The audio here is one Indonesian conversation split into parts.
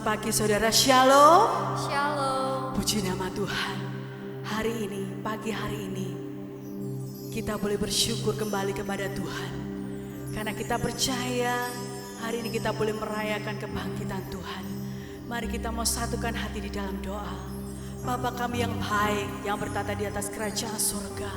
Selamat pagi saudara, Shalom. Shalom. Puji nama Tuhan. Hari ini, pagi hari ini, kita boleh bersyukur kembali kepada Tuhan. Karena kita percaya hari ini kita boleh merayakan kebangkitan Tuhan. Mari kita mau satukan hati di dalam doa. Bapa kami yang baik, yang bertata di atas kerajaan surga.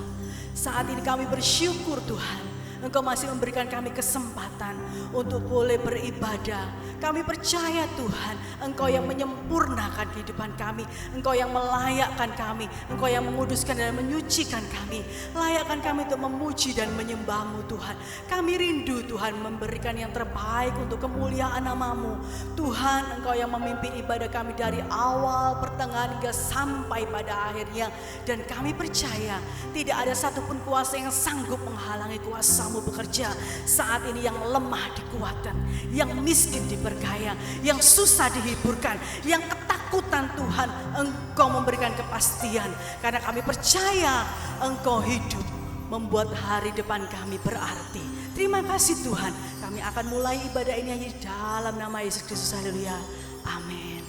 Saat ini kami bersyukur Tuhan. Engkau masih memberikan kami kesempatan untuk boleh beribadah. Kami percaya Tuhan, Engkau yang menyempurnakan kehidupan kami. Engkau yang melayakkan kami. Engkau yang menguduskan dan menyucikan kami. Layakkan kami untuk memuji dan menyembah-Mu Tuhan. Kami rindu Tuhan memberikan yang terbaik untuk kemuliaan nama-Mu. Tuhan, Engkau yang memimpin ibadah kami dari awal, pertengahan hingga sampai pada akhirnya. Dan kami percaya tidak ada satupun kuasa yang sanggup menghalangi kuasa-Mu bekerja. Saat ini yang lemah dikuatkan, yang miskin diberkaya, yang susah dihiburkan, yang ketakutan Tuhan Engkau memberikan kepastian. Karena kami percaya Engkau hidup membuat hari depan kami berarti. Terima kasih Tuhan. Kami akan mulai ibadah ini hanya di dalam nama Yesus Kristus. Haleluya. Amin.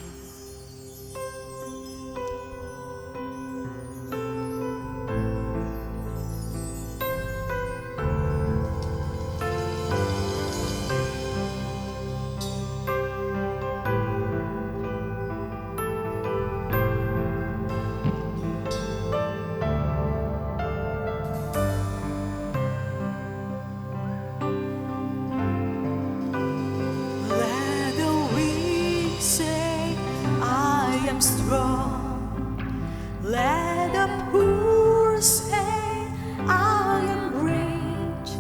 Let the poor say I am rich.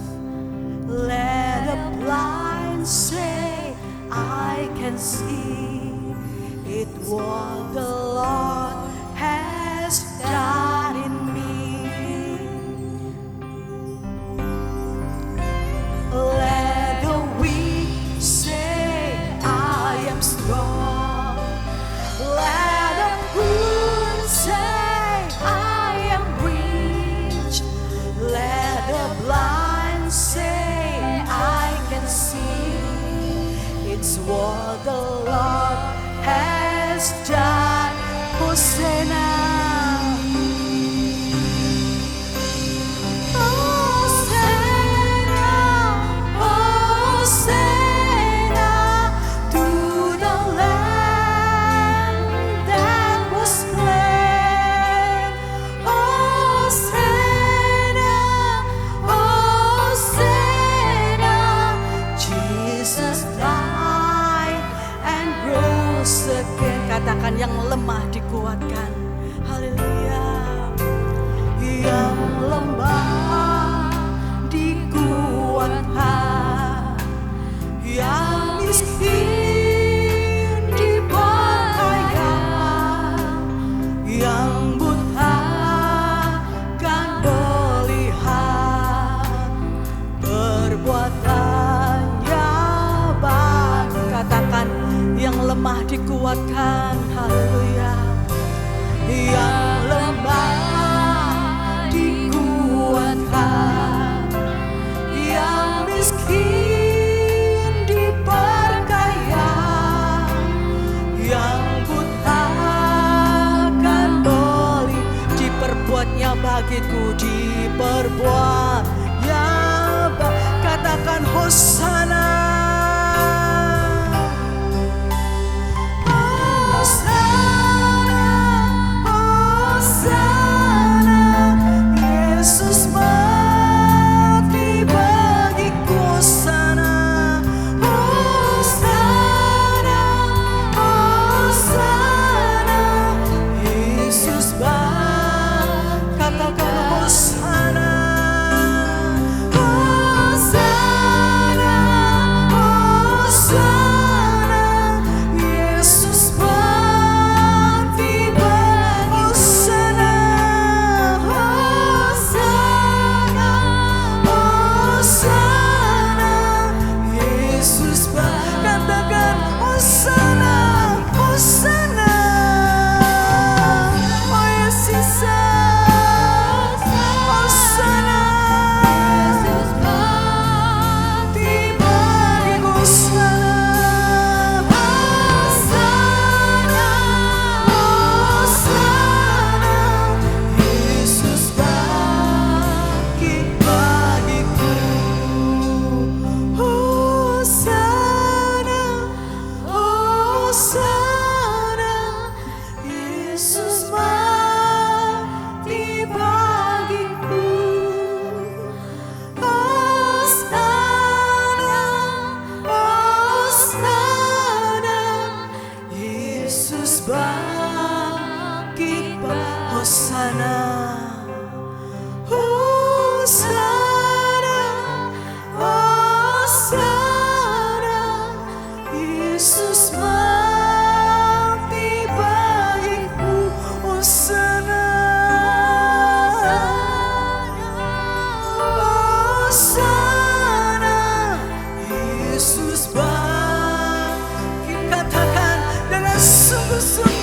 Let the blind say I can see. It what the Lord has done in me. Let the weak say I am strong. Let the poor say I am rich. Let the blind say I can see. It's what the Lord has done. Hosanna. Katakan yang lemah dikuatkan. Haleluya. Yang lemah dikuatkan. Yang miskin diperkaya. Yang buta kan melihat perbuatannya baik. Katakan yang lemah dikuatkan. Haleluya. Yang lemah dikuatkan. Yang miskin diperkaya. Yang buta kan boleh diperbuatnya bagiku. Diperbuatnya katakan Hosanna. Yesus mati bagiku. Hosanna, Hosanna, Hosanna. Yesus mati, katakan Hosanna, Hosanna, bangkit, Hosana, Hosana, Hosana, Yesus mati bagiku, Hosana, Hosana, Yesus bangkit. Katakan dengan sungguh-sungguh.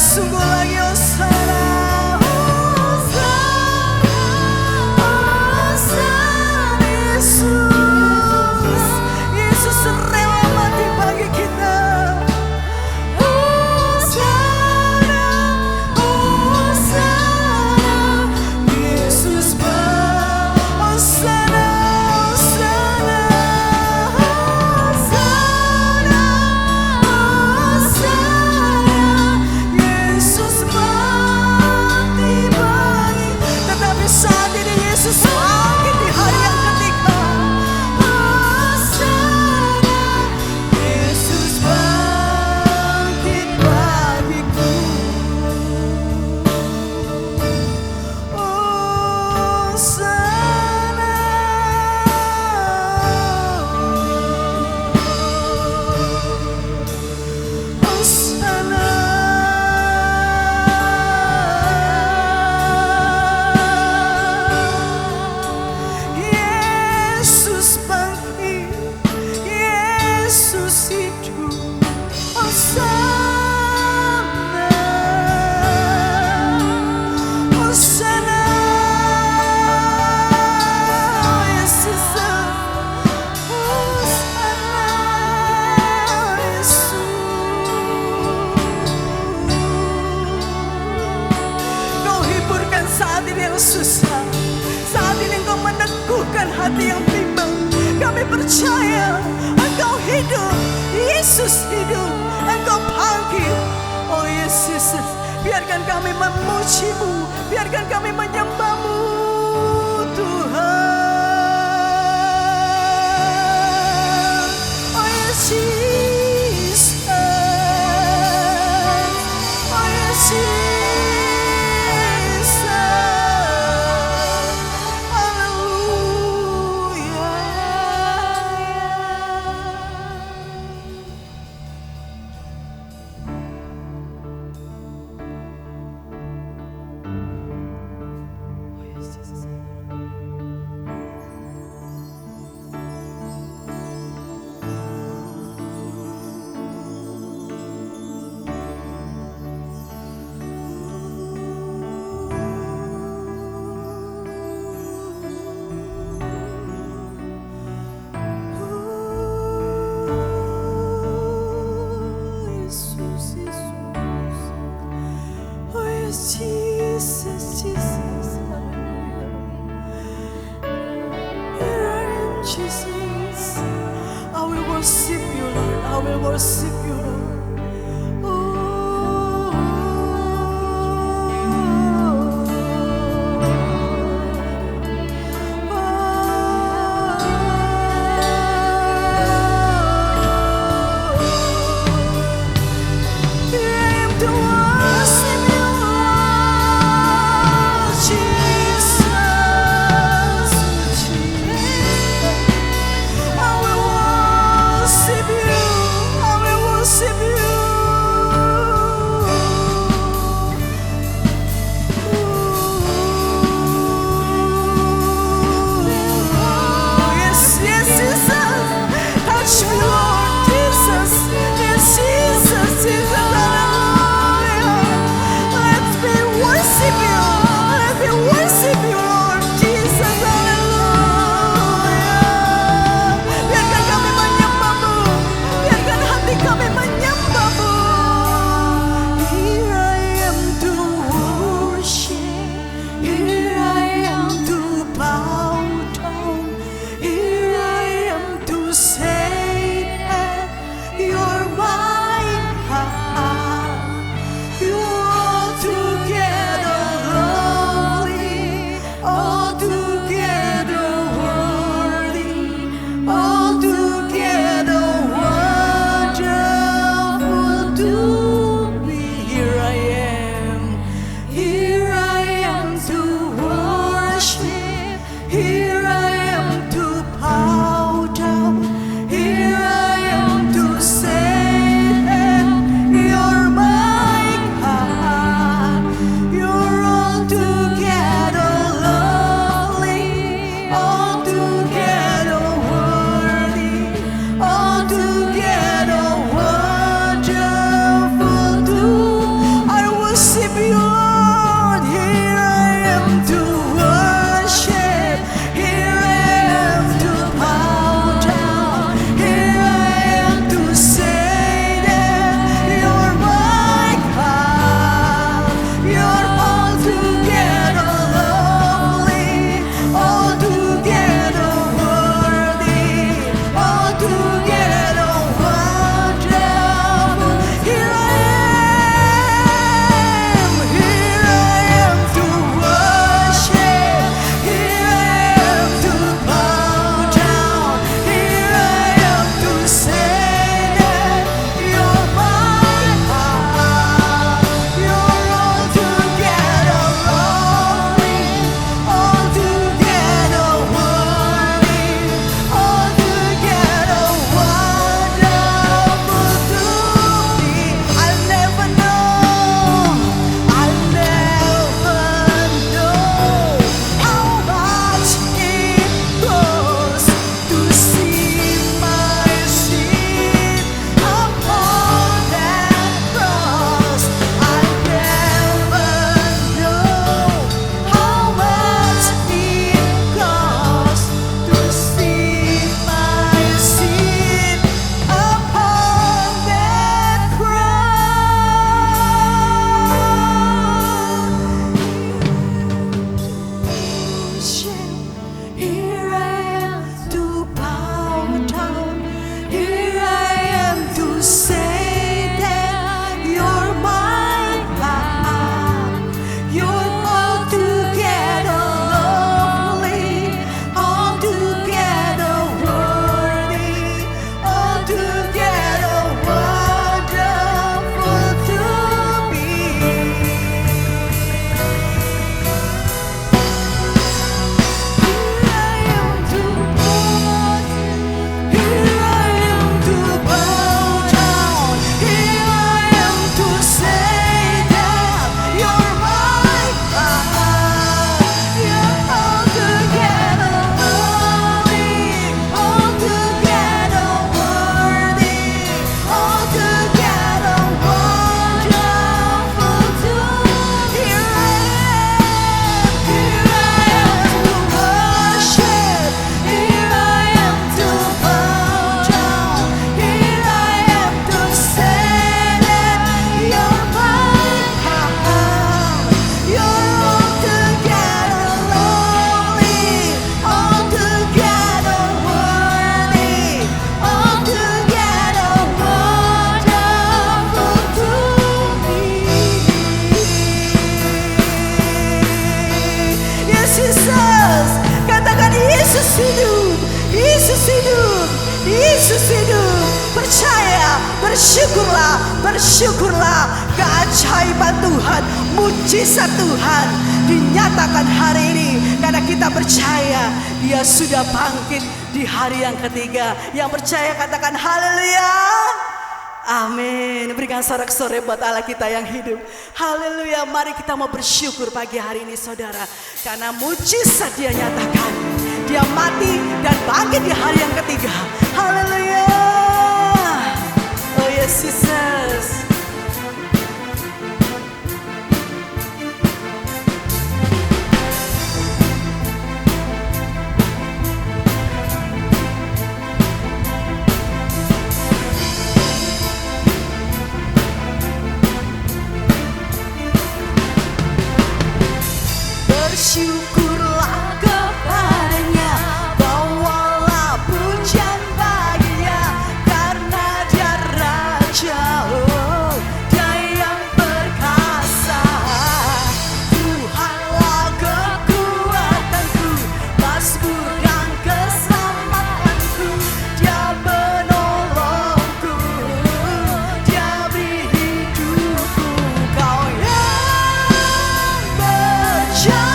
Sungguh lagi, Hosana, Hosana, Yesus, Yesus rela mati bagi kita. Hosana, Hosana, Yesus Hosana, Hosana, Hosana, Yesus mati bagi. Tetapi saat ini Yesus bangkit di hari yang ketiga. Hosana, Yesus bangkit bagiku. Hosana, Hosana. Yesus bangkit, Yesus hidup, Hosana, Hosana, Yesus, Hosana, Yesus. Kau hiburkan saat ini yang susah, saat ini Engkau meneguhkan hati yang bimbang. Kami percaya Engkau hidup, Yesus hidup, Engkau bangkit. Oh Yesus, biarkan kami memuji-Mu, biarkan kami menyembah-Mu, Tuhan. Oh Yesus, oh Yesus. Jesus, Jesus, here I am, Jesus. I will worship you, Lord. I will worship you, Lord. I will worship you. hidup, Yesus hidup, Yesus hidup. Percaya, bersyukurlah, bersyukurlah. Keajaiban Tuhan, mujizat Tuhan dinyatakan hari ini, karena kita percaya Dia sudah bangkit di hari yang ketiga. Yang percaya katakan haleluya. Amin. Berikan sorak-sorai buat Allah kita yang hidup. Haleluya. Mari kita mau bersyukur pagi hari ini saudara, karena mujizat Dia nyatakan. Dia mati dan bangkit di hari yang ketiga. Haleluya. Oh yes, Jesus. Bersyukurlah kepadanya, bawalah pujian baginya, karena Dia Raja, oh, Dia yang perkasa. Tuhanlah kekuatanku, mazmur dan keselamatanku. Dia penolongku, Dia beri hidupku. Kau yang percaya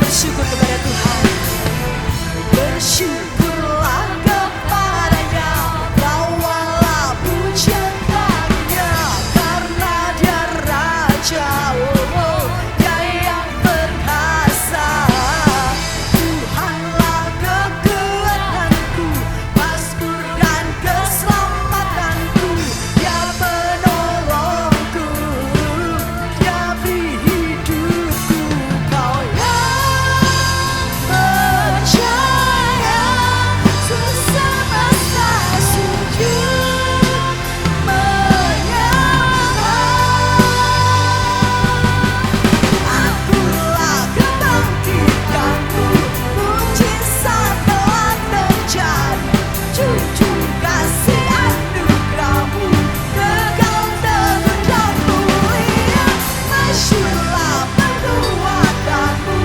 bersyukur kepada Tuhan. Bersyukurlah kepadanya, bawalah pujian baginya, karena Dia Raja, oh, Dia yang perkasa. Tuhanlah kekuatanku, mazmur dan keselamatanku. Dia penolongku, Dia beri hidupku. Kau percaya sesemasa sujud menyembah. Akulah kebangkitanmu, mujizat telah terjadi. Junjung kasih anugerahmu, kekal teguh dan mulia. Masyurlah perbuatanmu,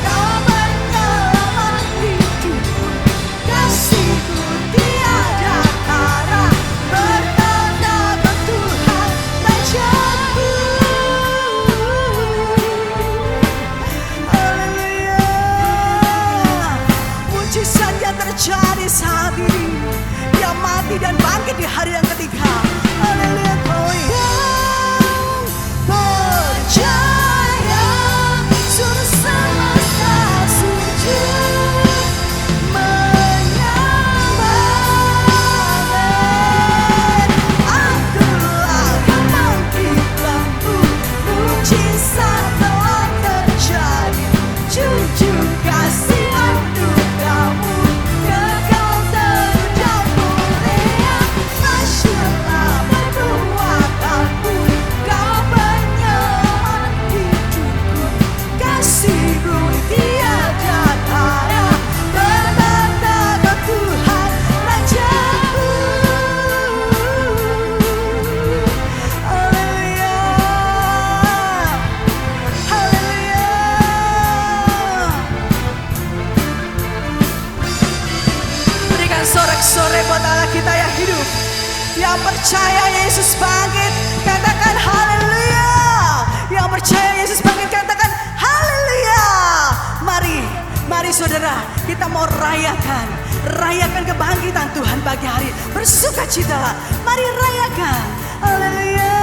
Kau menyelamat hidupku. Kasih-Mu tiada tara, bertanda Tuhan Rajaku. Haleluya. Mujizat yang terjadi saat ini, Dia mati dan bangkit di hari yang ketiga. Haleluya. Kau yang percaya sesemasa sujud menyembah. Akulah kebangkitanmu, mujizat telah terjadi. Junjung kasih anugerahmu, kekal teguh dan mulia. Masyurlah perbuatanmu, Kau penyelamat hidupku. Kasih-Mu tiada tara, bertanda Tuhan Rajaku. Haleluya. Haleluya. Berikan sorak-sorai buat Allah kita yang hidup. Yang percaya Yesus bangkit, katakan haleluya. Yang percaya Yesus bangkit, katakan haleluya. Mari saudara, kita mau rayakan kebangkitan Tuhan pagi hari. Bersukacitalah, mari rayakan. Haleluya.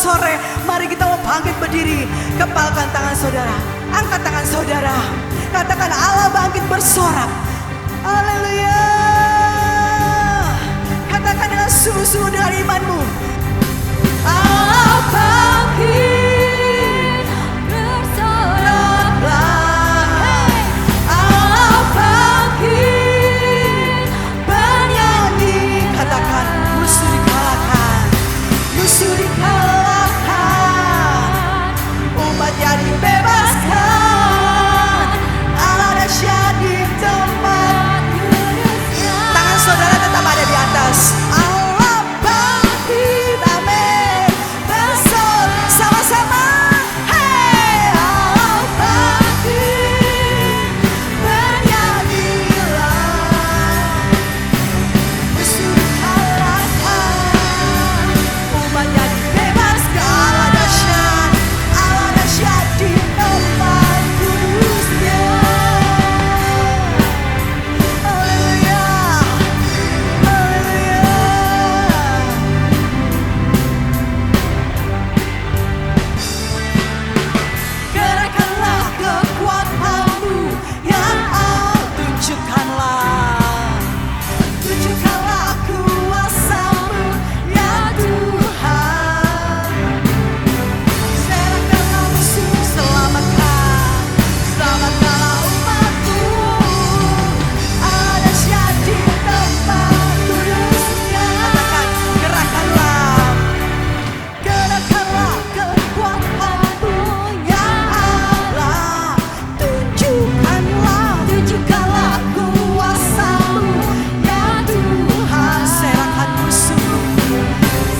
sore, mari kita mau bangkit berdiri. Kepalkan tangan saudara, angkat tangan saudara, katakan Allah bangkit bersorak. Haleluya. Katakan dengan sungguh-sungguh dengan imanmu, Allah bangkit bersoraklah. Allah bangkit bernyanyi. Katakan musuh dikalahkan, musuh dikalahkan, umatnya dibebaskan. Allah dahsyat di tempat. Tangan saudara tetap ada di atas. Allah bangkit, amin. Bersorak sama-sama. Hey, Allah bangkit, bernyanyilah. Musuh dikalahkan, umatnya dibebaskan. Allah dahsyat di tempat kudusnya. Haleluya, haleluya. Gerakkanlah kekuatanmu, yang Allah tunjukkanlah. Tunjukkanlah kuasamu, ya Tuhan. Serahkanlah musuh, selamatkan, selamatkanlah umatmu. Allah dahsyat di tempat kudusnya. Katakan, gerakkanlah, gerakkanlah kekuatanmu, yang Allah tunjukkanlah. Tunjukkanlah kuasamu, ya Tuhan. Serahkan musuh,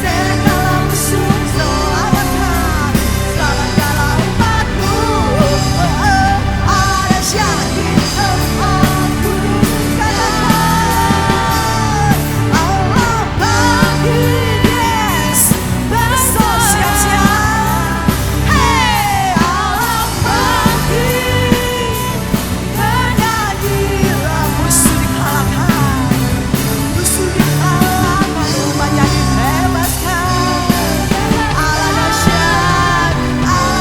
serahkanlah musuh, selamatkan, selamatkanlah umatmu. Allah dahsyat di tempat kudus. Katakan, Allah bangkit, yes, bersorak. Siap-siap. Hey, Allah bangkit, bernyanyilah. Musuh dikalahkan, musuh dikalahkan, umatnya dibebaskan. Allah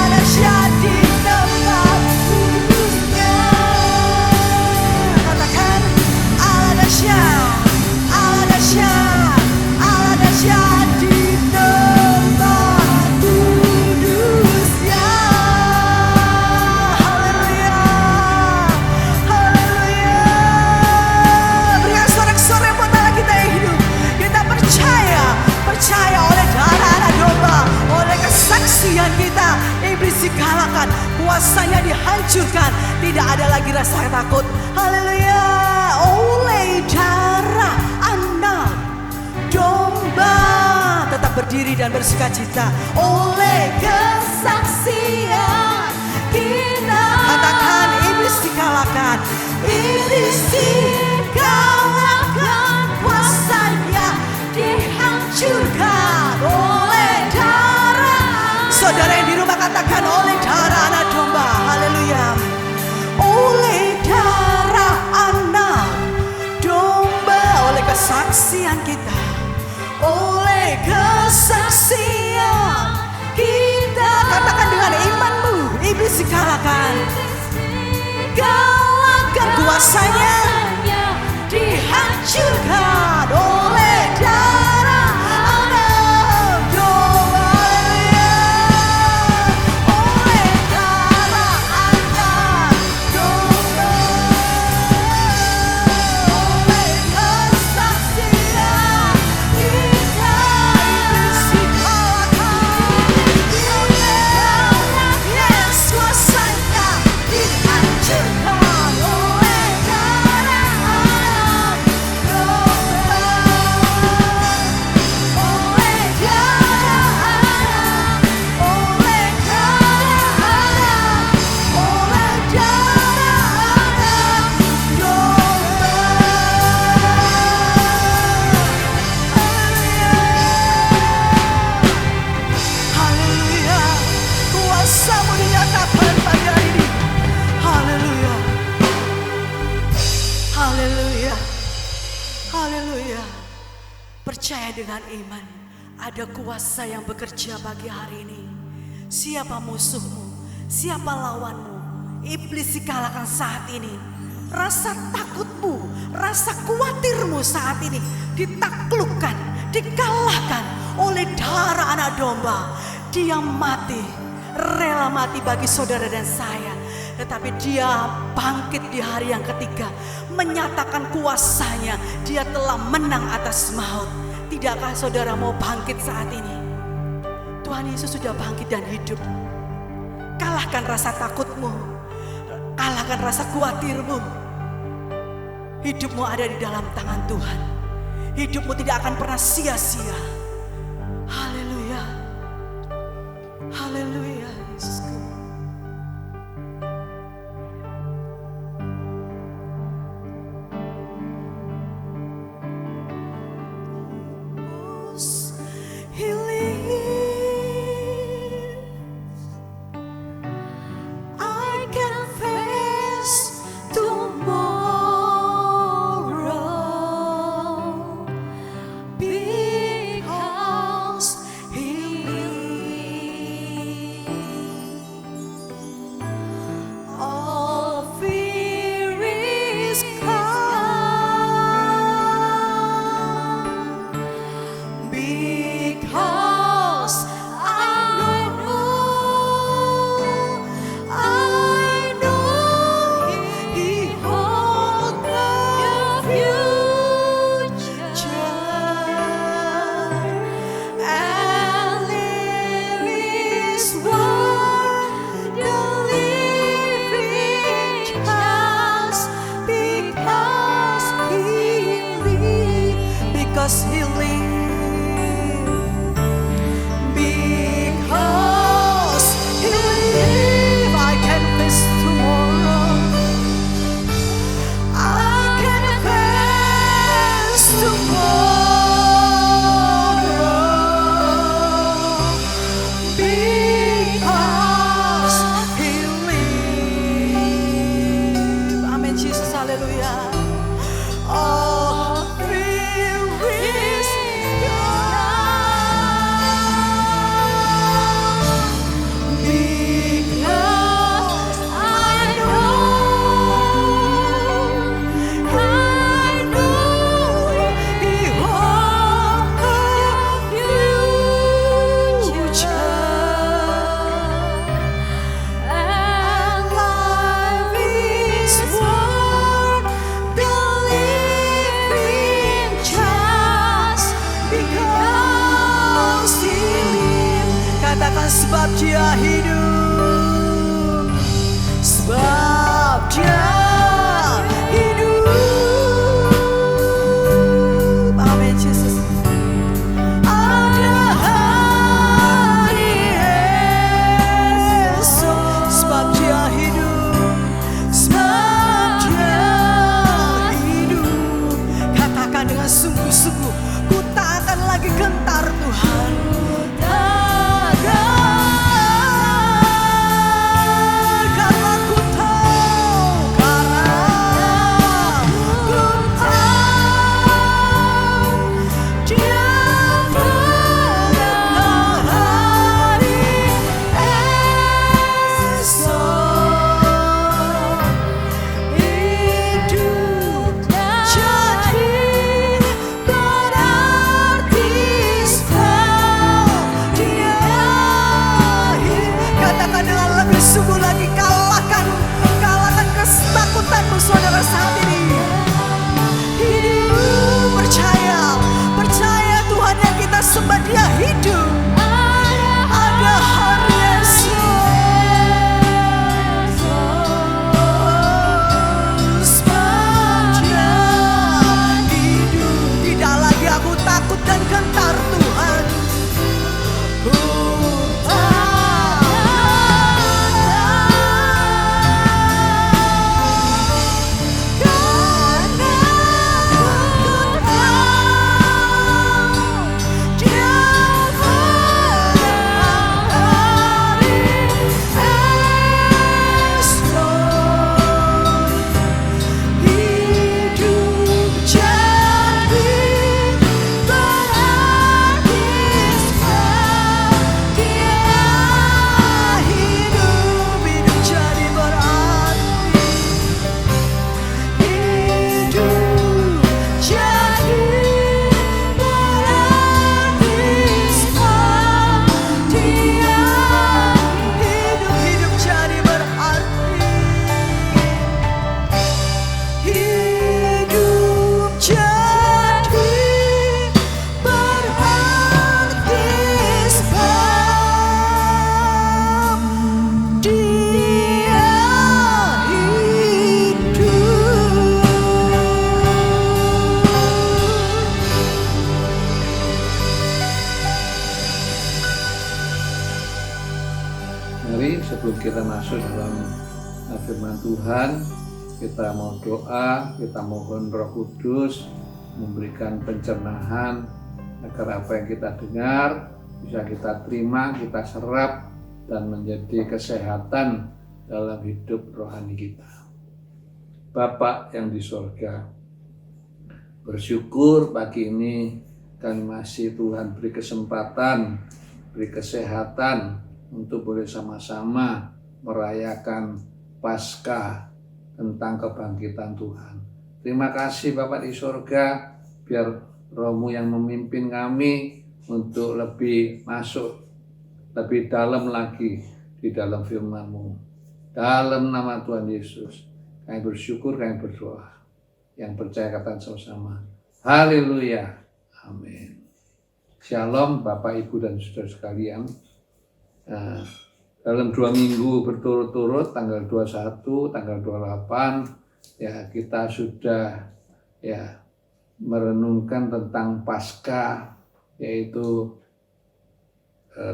dahsyat di tempat kudusnya. Katakan, Allah dahsyat, Allah dahsyat, Allah dahsyat di tempat kudusnya. Haleluya, haleluya. Berikan sorak-sorai buat Allah kita yang hidup. Kita percaya, percaya oleh darah anak domba, oleh kesaksian kita, iblis dikalahkan, kuasanya dihancurkan, tidak ada lagi rasa takut. Haleluya. Oleh darah anak domba, tetap berdiri dan bersukacita. Oleh kesaksian kita, katakan iblis dikalahkan, iblis dikalahkan, kuasanya dihancurkan oleh darah. Saudara yang di rumah katakan, oleh darah anak domba. Haleluya. Oleh darah anak domba, oleh kesaksian kita, oleh kesaksian kita. Katakan dengan imanmu, iblis dikalahkan, kalahkan, kuasanya dihancurkan oleh darah anak domba. Oleh darah anak domba, oleh kesaksian kita, iblis dikalahkan. Yes, kuasanya dihancurkan oleh darah anak Haleluya. Percaya dengan iman. Ada kuasa yang bekerja pagi hari ini. Siapa musuhmu? Siapa lawanmu? Iblis dikalahkan saat ini. Rasa takutmu, rasa khawatirmu saat ini ditaklukkan, dikalahkan oleh darah anak domba. Dia mati, rela mati bagi saudara dan saya. Tetapi dia bangkit di hari yang ketiga, menyatakan kuasanya. Dia telah menang atas maut. Tidakkah saudara mau bangkit saat ini? Tuhan Yesus sudah bangkit dan hidup. Kalahkan rasa takutmu, kalahkan rasa khawatirmu. Hidupmu ada di dalam tangan Tuhan. Hidupmu tidak akan pernah sia-sia. Haleluya, haleluya, Yesusku. Sebab dia hidup, sebab dia hidup. Amin Yesus. Ada hari esok, sebab dia hidup, sebab dia hidup. Katakan dengan sungguh-sungguh, ku tak akan lagi gentar Tuhan. Sungguh lagi kalahkan ketakutanmu saudara saat ini. Hidup, percaya Tuhan yang kita sembah dia hidup. Ada hari esok, sebab dia hidup. Tidak lagi aku takut dan gentar Tuhan. Dia mari sebelum kita masuk dalam firman Tuhan, kita mau doa, kita mohon Roh Kudus memberikan pencerahan agar apa yang kita dengar bisa kita terima, kita serap dan menjadi kesehatan dalam hidup rohani kita. Bapa yang di sorga, bersyukur pagi ini kami masih Tuhan beri kesempatan, beri kesehatan untuk boleh sama-sama merayakan Paskah tentang kebangkitan Tuhan. Terima kasih Bapak di sorga, biar Roh-Mu yang memimpin kami untuk lebih masuk, lebih dalam lagi di dalam firman-Mu. Dalam nama Tuhan Yesus, kami bersyukur, kami berdoa. Yang percaya katakan sama-sama, haleluya, amin. Shalom Bapak, Ibu, dan saudara sekalian. Dalam 2 minggu berturut-turut, tanggal 21, tanggal 28, ya kita sudah ya merenungkan tentang Paskah, yaitu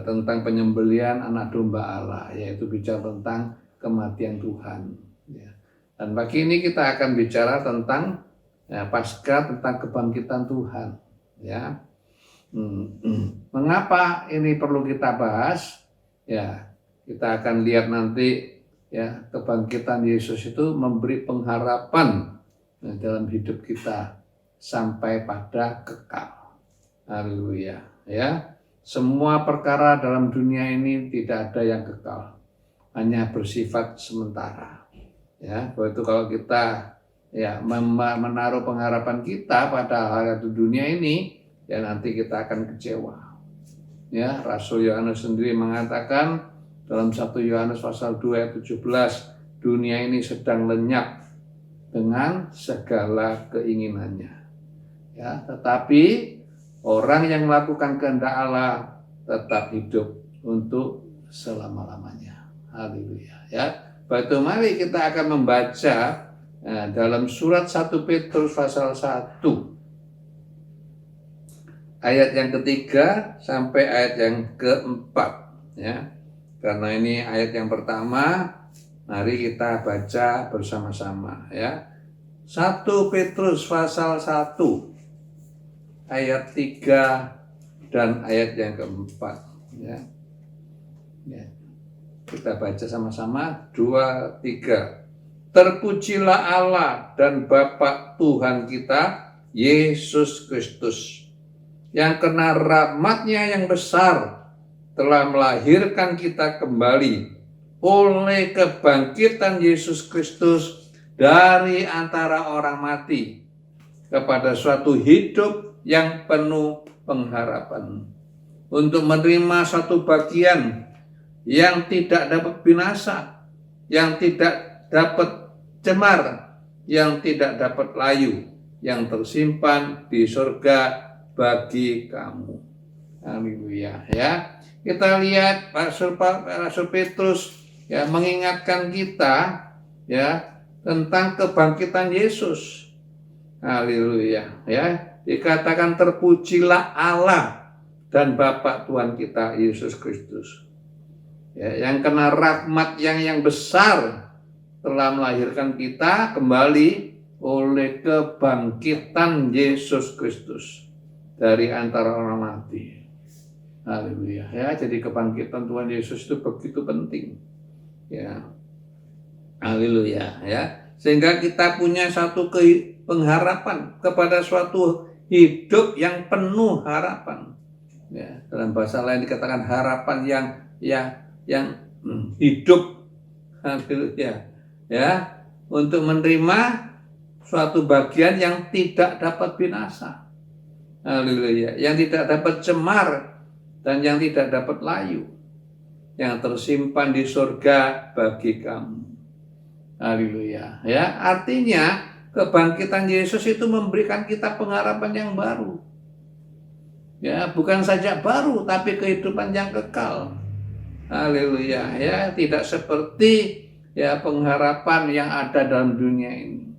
tentang penyembelihan anak domba Allah, yaitu bicara tentang kematian Tuhan. Ya. Dan pagi ini kita akan bicara tentang Paskah, tentang kebangkitan Tuhan. Ya, mengapa ini perlu kita bahas? Ya, kita akan lihat nanti ya, kebangkitan Yesus itu memberi pengharapan dalam hidup kita sampai pada kekal. Haleluya. Ya, semua perkara dalam dunia ini tidak ada yang kekal, hanya bersifat sementara. Ya, itu kalau kita ya menaruh pengharapan kita pada hal dunia ini, ya nanti kita akan kecewa. Ya, Rasul Yohanes sendiri mengatakan dalam 1 Yohanes pasal 2 ayat 17, dunia ini sedang lenyap dengan segala keinginannya. Ya, tetapi orang yang melakukan kehendak Allah tetap hidup untuk selama-lamanya. Haleluya. Ya, baik, mari kita akan membaca dalam surat 1 Petrus pasal 1 ayat yang ketiga sampai ayat yang keempat. Ya, karena ini ayat yang pertama, mari kita baca bersama-sama. Ya, 1 Petrus pasal 1 ayat 3 dan ayat yang keempat. Ya. Ya. Kita baca sama-sama, 2, 3. Terpujilah Allah dan Bapa Tuhan kita, Yesus Kristus, yang karena rahmat-Nya yang besar telah melahirkan kita kembali oleh kebangkitan Yesus Kristus dari antara orang mati kepada suatu hidup yang penuh pengharapan, untuk menerima suatu bagian yang tidak dapat binasa, yang tidak dapat cemar, yang tidak dapat layu, yang tersimpan di surga bagi kamu. Haleluya. Ya, kita lihat Rasul Petrus ya mengingatkan kita ya tentang kebangkitan Yesus. Haleluya. Ya, dikatakan terpujilah Allah dan Bapa Tuhan kita Yesus Kristus. Ya, yang karena rahmat yang besar telah melahirkan kita kembali oleh kebangkitan Yesus Kristus dari antara orang mati. Haleluya. Ya, jadi kebangkitan Tuhan Yesus itu begitu penting. Ya. Haleluya, ya. Sehingga kita punya satu pengharapan kepada suatu hidup yang penuh harapan. Ya, dalam bahasa lain dikatakan harapan yang hidup. Haleluya. Ya, untuk menerima suatu bagian yang tidak dapat binasa. Haleluya. Yang tidak dapat cemar dan yang tidak dapat layu, yang tersimpan di surga bagi kamu. Haleluya. Ya, artinya kebangkitan Yesus itu memberikan kita pengharapan yang baru. Ya, bukan saja baru tapi kehidupan yang kekal. Haleluya. Ya, tidak seperti ya pengharapan yang ada dalam dunia ini.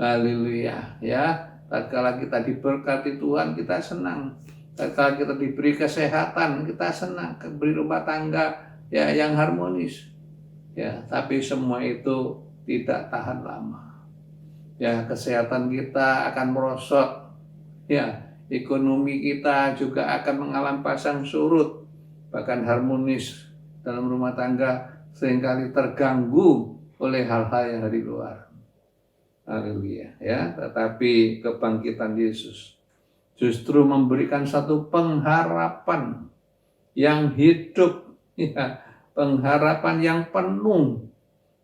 Haleluya. Ya, tatkala kita diberkati Tuhan, kita senang. Tatkala kita diberi kesehatan, kita senang. Beri rumah tangga ya yang harmonis. Ya, tapi semua itu tidak tahan lama. Ya, kesehatan kita akan merosot. Ya, ekonomi kita juga akan mengalami pasang surut. Bahkan harmonis dalam rumah tangga seringkali terganggu oleh hal-hal yang dari luar. Haleluya, ya. Tetapi kebangkitan Yesus justru memberikan satu pengharapan yang hidup, ya, pengharapan yang penuh.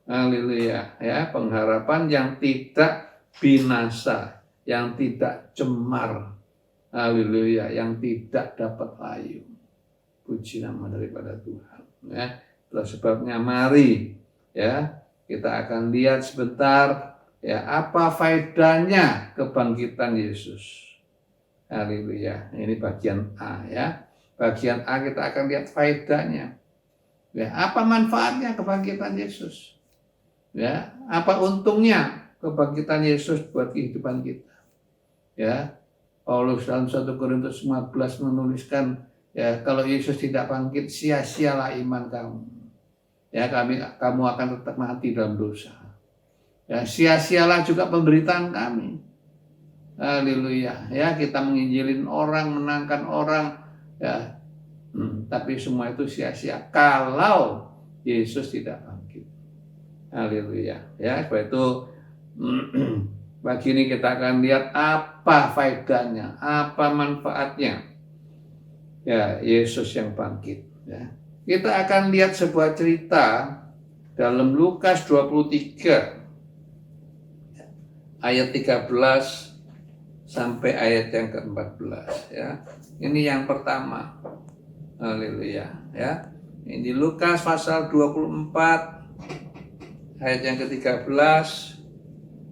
Haleluya, ya, pengharapan yang tidak binasa, yang tidak cemar. Haleluya, yang tidak dapat layu. Puji nama daripada Tuhan. Ya, itulah sebabnya mari, ya, kita akan lihat sebentar, ya, apa faedahnya kebangkitan Yesus. Haleluya. Ini bagian A, ya. Bagian A kita akan lihat faedahnya. Ya, apa manfaatnya kebangkitan Yesus? Ya, apa untungnya kebangkitan Yesus buat kehidupan kita? Ya, Paulus dalam 1 Korintus 15 menuliskan, ya, kalau Yesus tidak bangkit, sia-sialah iman kamu. Ya, kamu akan tetap mati dalam dosa. Ya, sia-sialah juga pemberitaan kami. Haleluya. Ya, kita menginjilin orang, menangkan orang, ya. Tapi semua itu sia-sia kalau Yesus tidak bangkit. Haleluya. Ya, sebab itu pagi ini kita akan lihat apa faedahnya, apa manfaatnya. Ya, Yesus yang bangkit. Ya. Kita akan lihat sebuah cerita dalam Lukas 23 ayat 13 sampai ayat yang ke-14, ya. Ini yang pertama. Haleluya, ya. Ini Lukas pasal 24 ayat yang ke-13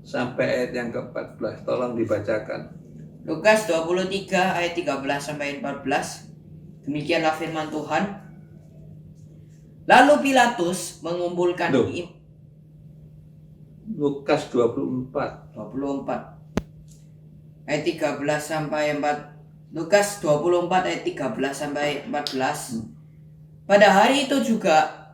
sampai ayat yang ke-14. Tolong dibacakan. Lukas 23 ayat 13 sampai 14. Demikianlah firman Tuhan. Lalu Pilatus mengumpulkan Lukas 24 ayat 13 sampai 4. Lukas 24 ayat 13 sampai 14. Pada hari itu juga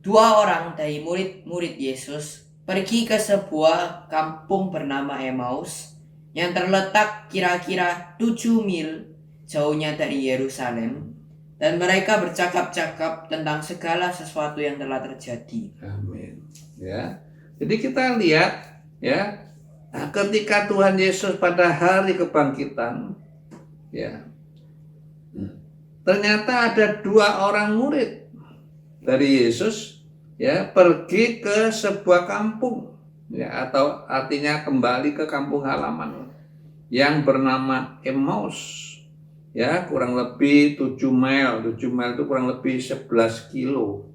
2 orang dari murid-murid Yesus pergi ke sebuah kampung bernama Emmaus yang terletak kira-kira 7 mil jauhnya dari Yerusalem, dan mereka bercakap-cakap tentang segala sesuatu yang telah terjadi. Amin. Ya. Jadi kita lihat, ya, ketika Tuhan Yesus pada hari kebangkitan, ya, ternyata ada 2 orang murid dari Yesus, ya, pergi ke sebuah kampung, ya, atau artinya kembali ke kampung halaman yang bernama Emmaus. Ya, kurang lebih 7 mil. 7 mil itu kurang lebih 11 kilo.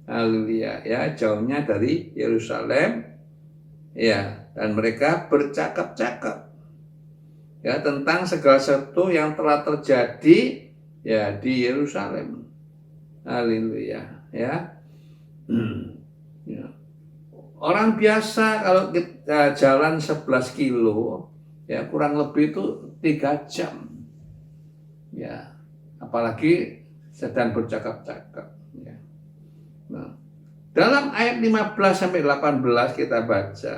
Haleluya, ya, jauhnya dari Yerusalem. Ya, dan mereka bercakap-cakap, ya, tentang segala sesuatu yang telah terjadi, ya, di Yerusalem. Haleluya, ya. Ya. Orang biasa kalau kita jalan 11 kilo, ya, kurang lebih itu 3 jam. Ya, apalagi sedang bercakap-cakap, ya. Nah, dalam ayat 15 sampai 18 kita baca,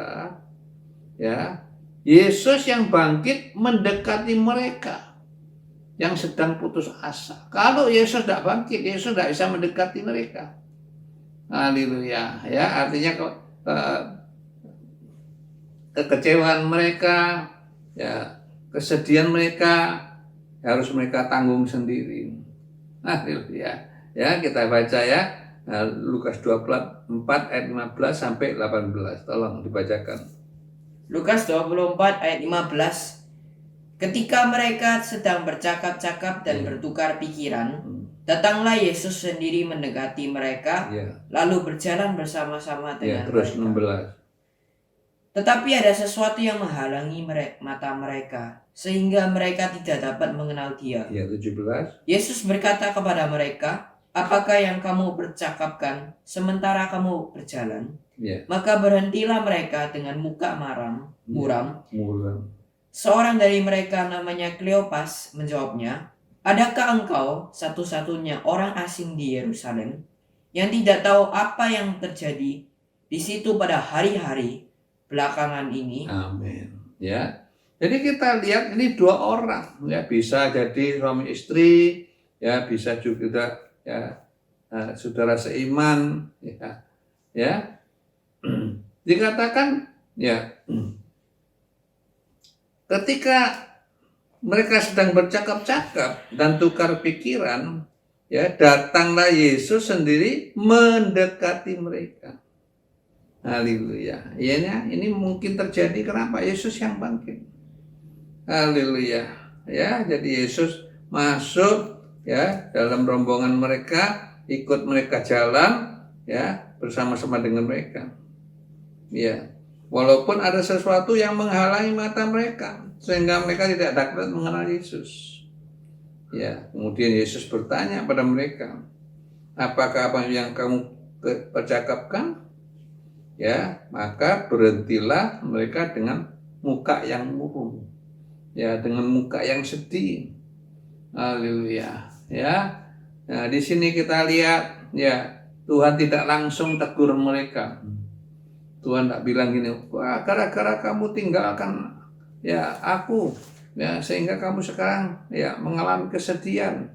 ya, Yesus yang bangkit mendekati mereka yang sedang putus asa. Kalau Yesus tidak bangkit, Yesus tidak bisa mendekati mereka. Haleluya, ya, artinya kekecewaan mereka, ya, kesedihan mereka harus mereka tanggung sendiri. Haleluya, ya, kita baca, ya, Lukas 24 ayat 15 sampai 18. Tolong dibacakan. Lukas 24 ayat 15. Ketika mereka sedang bercakap-cakap dan bertukar pikiran, datanglah Yesus sendiri mendekati mereka, lalu berjalan bersama-sama dengan terus mereka. 16. Tetapi ada sesuatu yang menghalangi mata mereka, sehingga mereka tidak dapat mengenal Dia. 17. Yesus berkata kepada mereka, apakah yang kamu percakapkan sementara kamu berjalan? Maka berhentilah mereka dengan muka muram. Seorang dari mereka namanya Kleopas menjawabnya, adakah engkau satu-satunya orang asing di Yerusalem yang tidak tahu apa yang terjadi di situ pada hari-hari belakangan ini? Amin. Ya. Jadi kita lihat ini dua orang, ya bisa jadi suami istri, ya bisa juga ya saudara seiman, ya. Dikatakan ya ketika mereka sedang bercakap-cakap dan tukar pikiran, ya datanglah Yesus sendiri mendekati mereka. Haleluya. Ya, ini mungkin terjadi kenapa Yesus yang bangkit. Haleluya. Ya, jadi Yesus masuk ya dalam rombongan mereka, ikut mereka jalan ya bersama-sama dengan mereka. Ya. Walaupun ada sesuatu yang menghalangi mata mereka sehingga mereka tidak dapat mengenal Yesus. Ya, kemudian Yesus bertanya pada mereka, apakah apa yang kamu percakapkan? Ya, maka berhentilah mereka dengan muka yang murung, ya, dengan muka yang sedih. Haleluya. Ya, nah di sini kita lihat, ya Tuhan tidak langsung tegur mereka. Tuhan tidak bilang gini, wah gara-gara kamu tinggalkan ya aku, ya sehingga kamu sekarang ya mengalami kesedihan,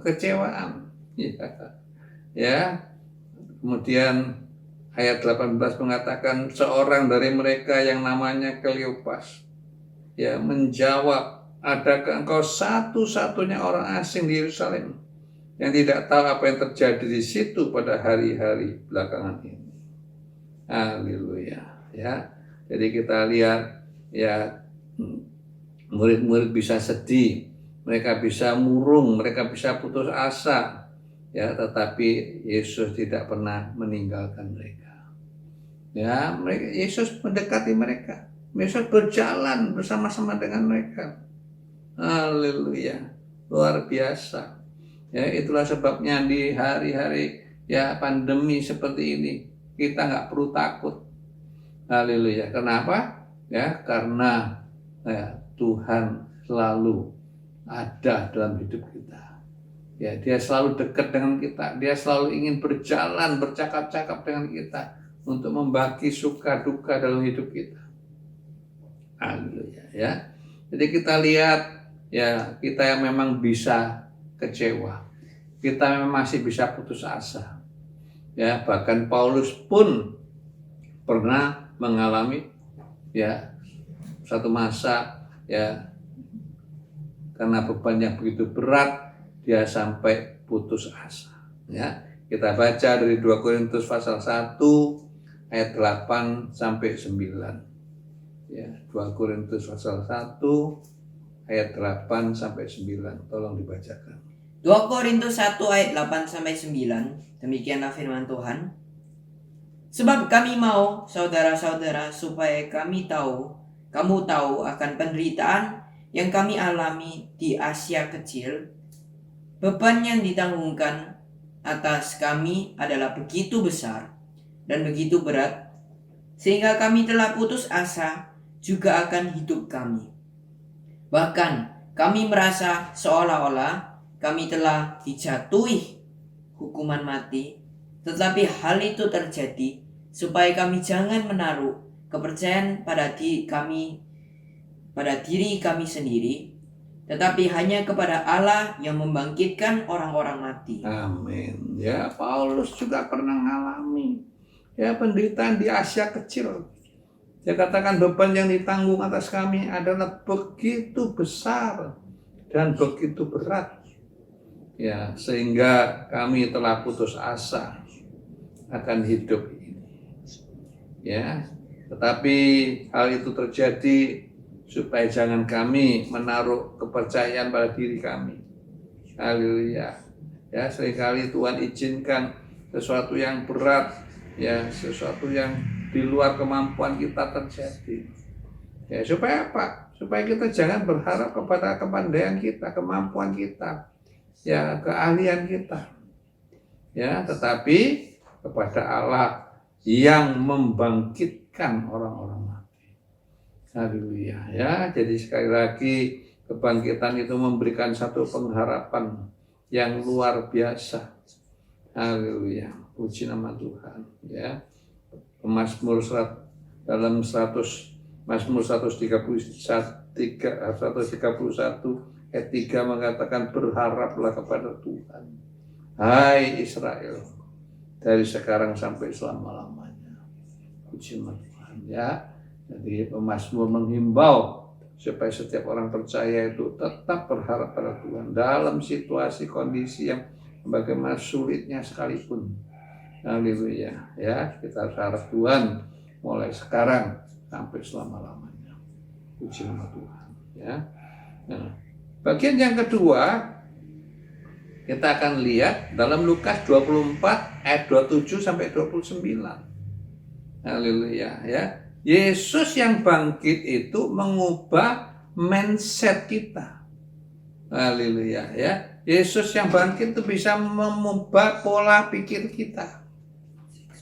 kecewaan. Ya, kemudian ayat 18 mengatakan seorang dari mereka yang namanya Kleopas ya menjawab, adakah engkau satu-satunya orang asing di Yerusalem yang tidak tahu apa yang terjadi di situ pada hari-hari belakangan ini? Haleluya. Ya, jadi kita lihat ya murid-murid bisa sedih, mereka bisa murung, mereka bisa putus asa, ya, tetapi Yesus tidak pernah meninggalkan mereka. Ya, Yesus mendekati mereka. Yesus berjalan bersama-sama dengan mereka. Haleluya. Luar biasa. Ya, itulah sebabnya di hari-hari ya pandemi seperti ini kita nggak perlu takut. Haleluya. Kenapa? Ya, karena ya, Tuhan selalu ada dalam hidup kita. Ya, Dia selalu dekat dengan kita. Dia selalu ingin berjalan, bercakap-cakap dengan kita untuk membagi suka duka dalam hidup kita. Haleluya. Ya. Jadi kita lihat ya kita yang memang bisa kecewa. Kita memang masih bisa putus asa. Ya, bahkan Paulus pun pernah mengalami ya satu masa ya karena beban yang begitu berat dia sampai putus asa. Ya, kita baca dari 2 Korintus pasal 1 ayat 8 sampai 9. Ya, 2 Korintus pasal 1 ayat 8 sampai 9. Tolong dibacakan. 2 Korintus 1 ayat 8 sampai 9. Demikianlah firman Tuhan. Sebab kami mau, saudara-saudara, supaya kamu tahu akan penderitaan yang kami alami di Asia Kecil. Beban yang ditanggungkan atas kami adalah begitu besar dan begitu berat, sehingga kami telah putus asa juga akan hidup kami. Bahkan kami merasa seolah-olah kami telah dijatuhi hukuman mati, tetapi hal itu terjadi supaya kami jangan menaruh kepercayaan pada diri kami sendiri, tetapi hanya kepada Allah yang membangkitkan orang-orang mati. Amin. Ya, Paulus juga pernah mengalami ya penderitaan di Asia Kecil. Dia katakan beban yang ditanggung atas kami adalah begitu besar dan begitu berat. Ya, sehingga kami telah putus asa akan hidup ini. Ya, tetapi hal itu terjadi supaya jangan kami menaruh kepercayaan pada diri kami. Haleluya. Ya, seringkali Tuhan izinkan sesuatu yang berat, ya, sesuatu yang di luar kemampuan kita terjadi. Ya, supaya apa? Supaya kita jangan berharap kepada kepandaian kita, kemampuan kita, ya, keahlian kita. Ya, tetapi kepada Allah yang membangkitkan orang-orang mati. Haleluya. Ya, jadi sekali lagi kebangkitan itu memberikan satu pengharapan yang luar biasa. Haleluya, puji nama Tuhan. Ya, Mazmur dalam 100 Mazmur 131 ayat 3 mengatakan, berharaplah kepada Tuhan, hai Israel, dari sekarang sampai selama-lamanya. Puji nama Tuhan. Ya, jadi pemazmur menghimbau supaya setiap orang percaya itu tetap berharap pada Tuhan dalam situasi kondisi yang bagaimana sulitnya sekalipun. Haleluya. Ya, kita harus harap Tuhan mulai sekarang sampai selama-lamanya. Puji nama Tuhan. Ya. Nah, bagian yang kedua kita akan lihat dalam Lukas 24 ayat 27 sampai 29. Haleluya. Ya. Yesus yang bangkit itu mengubah mindset kita. Haleluya. Ya. Yesus yang bangkit itu bisa mengubah pola pikir kita.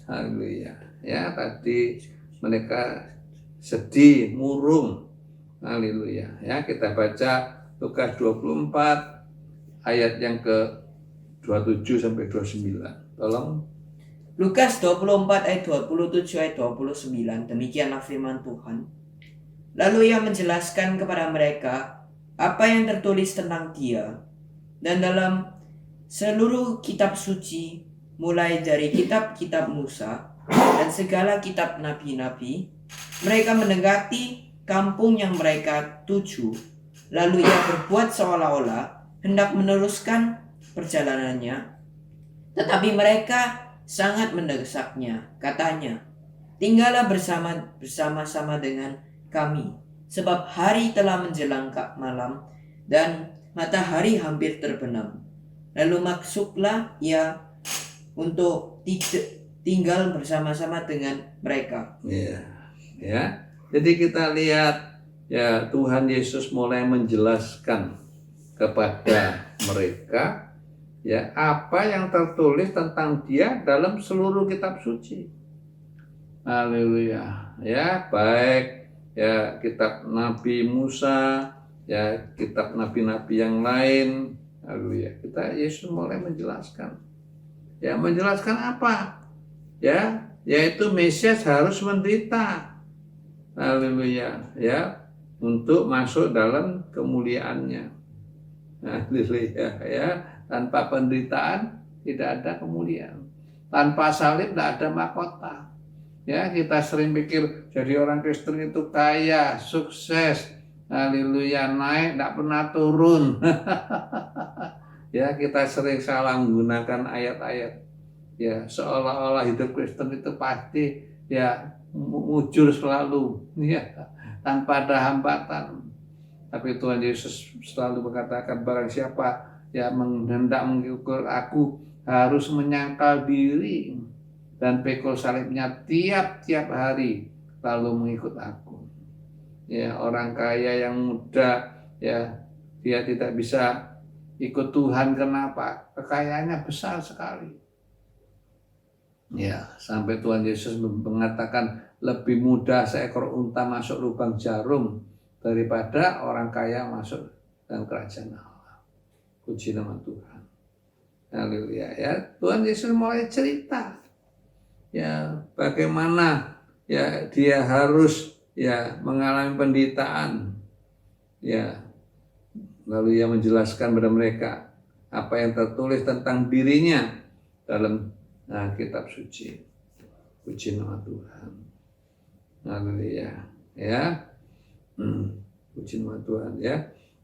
Haleluya. Ya, tadi mereka sedih, murung. Haleluya. Ya, kita baca Lukas 24 ayat yang ke 27 sampai 29. Tolong. Lukas 24 ayat 27 ayat 29. Demikianlah firman Tuhan. Lalu ia menjelaskan kepada mereka apa yang tertulis tentang Dia. Dan dalam seluruh kitab suci, mulai dari kitab-kitab Musa dan segala kitab nabi-nabi, mereka mendekati kampung yang mereka tuju. Lalu ia berbuat seolah-olah hendak meneruskan perjalanannya, tetapi mereka sangat mendesaknya. Katanya, tinggallah bersama-sama dengan kami, sebab hari telah menjelang malam dan matahari hampir terbenam. Lalu masuklah ia untuk tinggal bersama-sama dengan mereka. Ya, ya. Jadi kita lihat ya, Tuhan Yesus mulai menjelaskan kepada mereka ya apa yang tertulis tentang Dia dalam seluruh kitab suci. Haleluya. Ya, baik ya kitab Nabi Musa, ya kitab nabi-nabi yang lain. Haleluya. Yesus mulai menjelaskan. Ya, menjelaskan apa? Ya, yaitu Mesias harus menderita. Haleluya. Ya, untuk masuk dalam kemuliaannya. Haleluya. Ya, tanpa penderitaan tidak ada kemuliaan. Tanpa salib tidak ada mahkota. Ya, kita sering pikir jadi orang Kristen itu kaya, sukses. Haleluya, naik tidak pernah turun. Ya, kita sering salah menggunakan ayat-ayat. Ya, seolah-olah hidup Kristen itu pasti ya mujur selalu, ya, tanpa ada hambatan. Tapi Tuhan Yesus selalu mengatakan, barang siapa ya hendak mengikut aku harus menyangkal diri dan pikul salibnya tiap-tiap hari lalu mengikut aku. Ya, orang kaya yang muda ya dia tidak bisa ikut Tuhan. Kenapa? Kekayaannya besar sekali. Ya, sampai Tuhan Yesus mengatakan lebih mudah seekor unta masuk lubang jarum daripada orang kaya masuk dalam kerajaan Allah. Puji nama Tuhan. Haleluya. Ya, Tuhan Yesus mulai cerita ya bagaimana ya dia harus ya mengalami penderitaan. Ya, lalu ia menjelaskan kepada mereka apa yang tertulis tentang dirinya dalam kitab suci. Puji nama Tuhan. Haleluya. Ya. Puji nama Tuhan ya.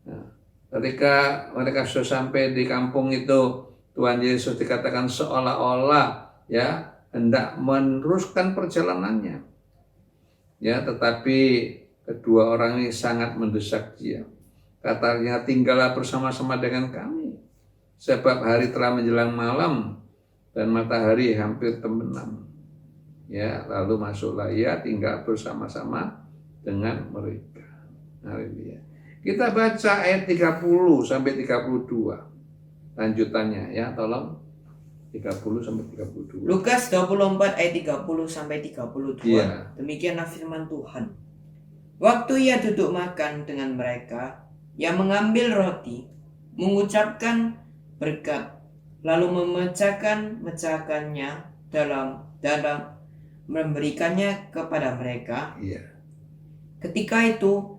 Nah, ketika mereka sudah sampai di kampung itu, Tuhan Yesus dikatakan seolah-olah ya hendak meneruskan perjalanannya. Ya, tetapi kedua orang ini sangat mendesak Dia. Katanya, tinggallah bersama-sama dengan kami, sebab hari telah menjelang malam dan matahari hampir terbenam. Ya, lalu masuklah ia tinggal bersama-sama dengan mereka. Haleluya. Kita baca ayat 30 sampai 32. Lanjutannya ya, tolong. 30 sampai 32. Lukas 24 ayat 30 sampai 32. Ya. Demikianlah firman Tuhan. Waktu ia duduk makan dengan mereka, Ia mengambil roti, mengucapkan berkat, lalu memecahkannya dalam memberikannya kepada mereka. Iya. Ketika itu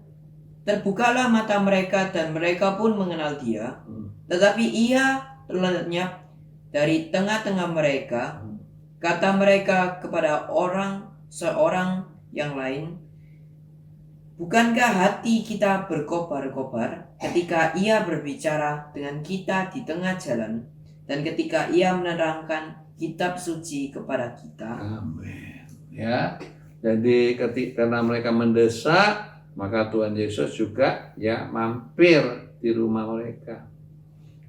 terbukalah mata mereka dan mereka pun mengenal Dia. Tetapi Ia lenyap dari tengah-tengah mereka. Kata mereka kepada seorang yang lain, bukankah hati kita berkobar-kobar ketika Ia berbicara dengan kita di tengah jalan dan ketika Ia menerangkan kitab suci kepada kita? Amin. Ya. Jadi karena mereka mendesak, maka Tuhan Yesus juga ya mampir di rumah mereka.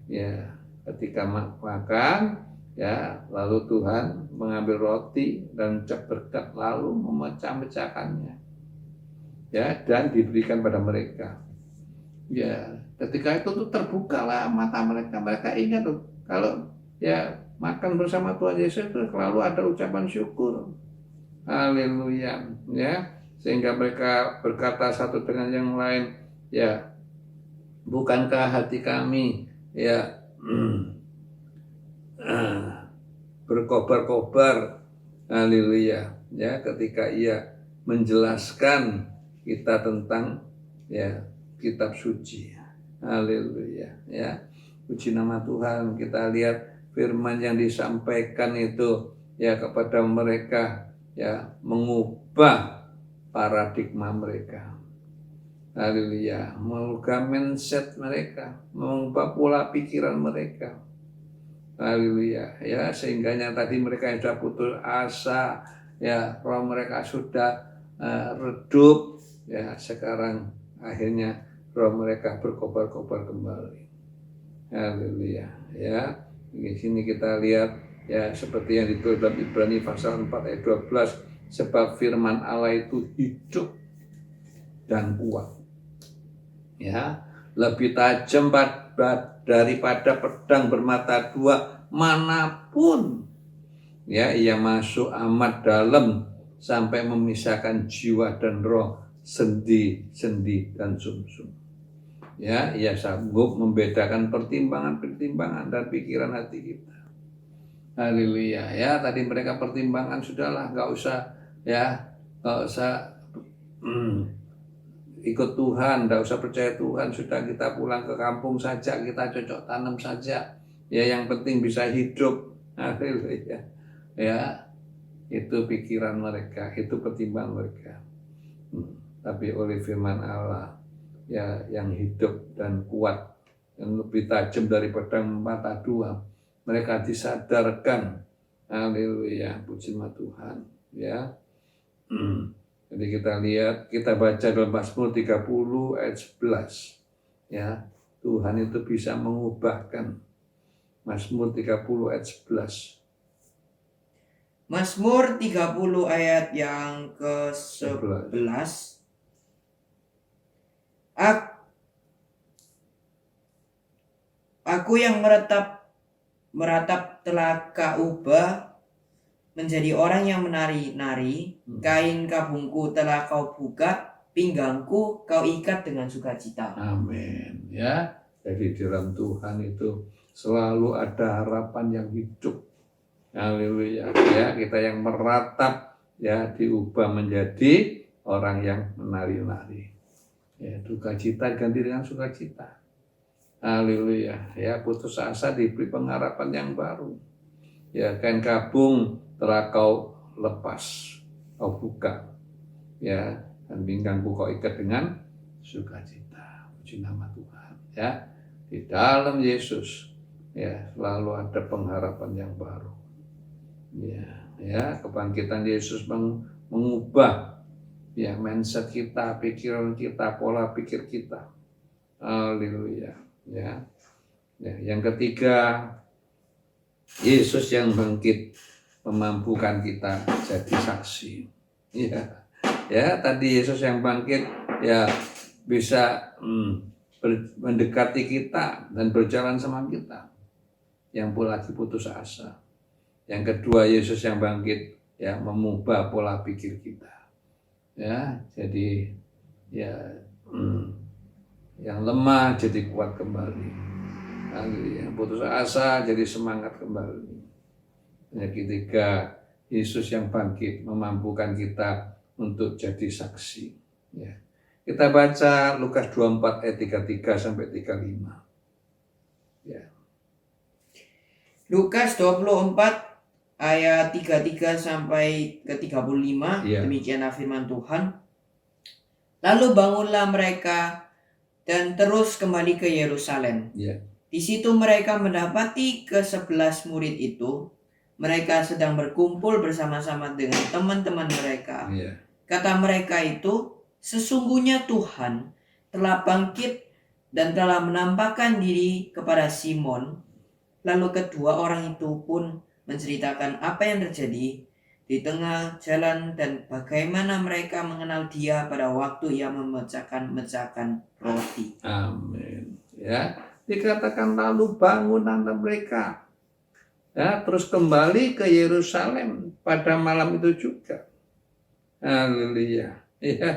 Ya, ketika makan, ya, lalu Tuhan mengambil roti dan ucap berkat lalu memecah-mecahkannya. Ya, dan diberikan pada mereka. Ya, ketika itu tuh terbukalah mata mereka. Mereka ingat tuh, kalau ya makan bersama Tuhan Yesus itu selalu ada ucapan syukur. Haleluya, ya. Sehingga mereka berkata satu dengan yang lain, ya, bukankah hati kami ya berkobar-kobar, haleluya, ya, ketika ia menjelaskan kita tentang ya kitab suci, haleluya, ya, puji nama Tuhan. Kita lihat firman yang disampaikan itu ya kepada mereka ya mengubah paradigma mereka, haleluya, mengubah mindset mereka, mengubah pola pikiran mereka. Haleluya, ya, sehingganya tadi mereka yang sudah putus asa, ya, roh mereka sudah redup, ya, sekarang akhirnya roh mereka berkobar-kobar kembali. Haleluya, ya. Di sini kita lihat ya seperti yang ditulis dalam Ibrani pasal 4 ayat 12, sebab firman Allah itu hidup dan kuat. Ya, lebih tajam daripada pedang bermata dua manapun, ya, ia masuk amat dalam sampai memisahkan jiwa dan roh, sendi-sendi dan sumsum. Ya, ia sanggup membedakan pertimbangan-pertimbangan dan pikiran hati kita. Haleluya, ya, tadi mereka pertimbangan sudahlah, nggak usah ikut Tuhan, nggak usah percaya Tuhan, sudah kita pulang ke kampung saja, kita cocok tanam saja. Ya, yang penting bisa hidup. Haleluya. Ya, itu pikiran mereka, itu pertimbangan mereka. Tapi oleh firman Allah ya yang hidup dan kuat, yang lebih tajam dari pedang mata dua, mereka disadarkan. Haleluya, puji Tuhan, ya. Jadi kita lihat, kita baca dalam Mazmur 30 ayat 11. Ya, Tuhan itu bisa mengubahkan. Mazmur 30 ayat 11. Mazmur 30 ayat yang ke-11. Aku yang meratap telah kau ubah menjadi orang yang menari-nari, kain kabungku telah kau buka, pinggangku kau ikat dengan sukacita. Amin, ya. Jadi di dalam Tuhan itu selalu ada harapan yang hidup. Haleluya, ya, kita yang meratap ya diubah menjadi orang yang menari-nari. Ya, duka cita ganti dengan sukacita. Haleluya, ya, putus asa diberi pengharapan yang baru. Ya, kain kabung telah kau lepas, kau buka, ya, dan pinggangku kau ikat dengan sukacita. Puji nama Tuhan, ya. Di dalam Yesus ya selalu ada pengharapan yang baru. Ya, kebangkitan Yesus mengubah ya mindset kita, pikiran kita, pola pikir kita. Haleluya, ya. Ya, yang ketiga, Yesus yang bangkit memampukan kita jadi saksi. Ya, ya, tadi Yesus yang bangkit ya bisa mendekati kita dan berjalan sama kita yang lagi putus asa. Yang kedua, Yesus yang bangkit ya mengubah pola pikir kita. Ya, jadi ya yang lemah jadi kuat kembali. Yang putus asa jadi semangat kembali. Yang ketiga, Yesus yang bangkit memampukan kita untuk jadi saksi. Ya. Kita baca Lukas 24 ayat 33 sampai 35. Ya. Lukas 24 ayat 33 sampai ke 35. Iya. Demikianlah firman Tuhan. Lalu bangunlah mereka dan terus kembali ke Yerusalem. Ya. Di situ mereka mendapati ke-11 murid itu. Mereka sedang berkumpul bersama-sama dengan teman-teman mereka. Ya. Kata mereka itu, sesungguhnya Tuhan telah bangkit dan telah menampakkan diri kepada Simon. Lalu kedua orang itu pun menceritakan apa yang terjadi di tengah jalan dan bagaimana mereka mengenal Dia pada waktu Ia memecahkan roti. Amin. Ya, dikatakan lalu bangun mereka. Ya, terus kembali ke Yerusalem pada malam itu juga. Haleluya. Ya,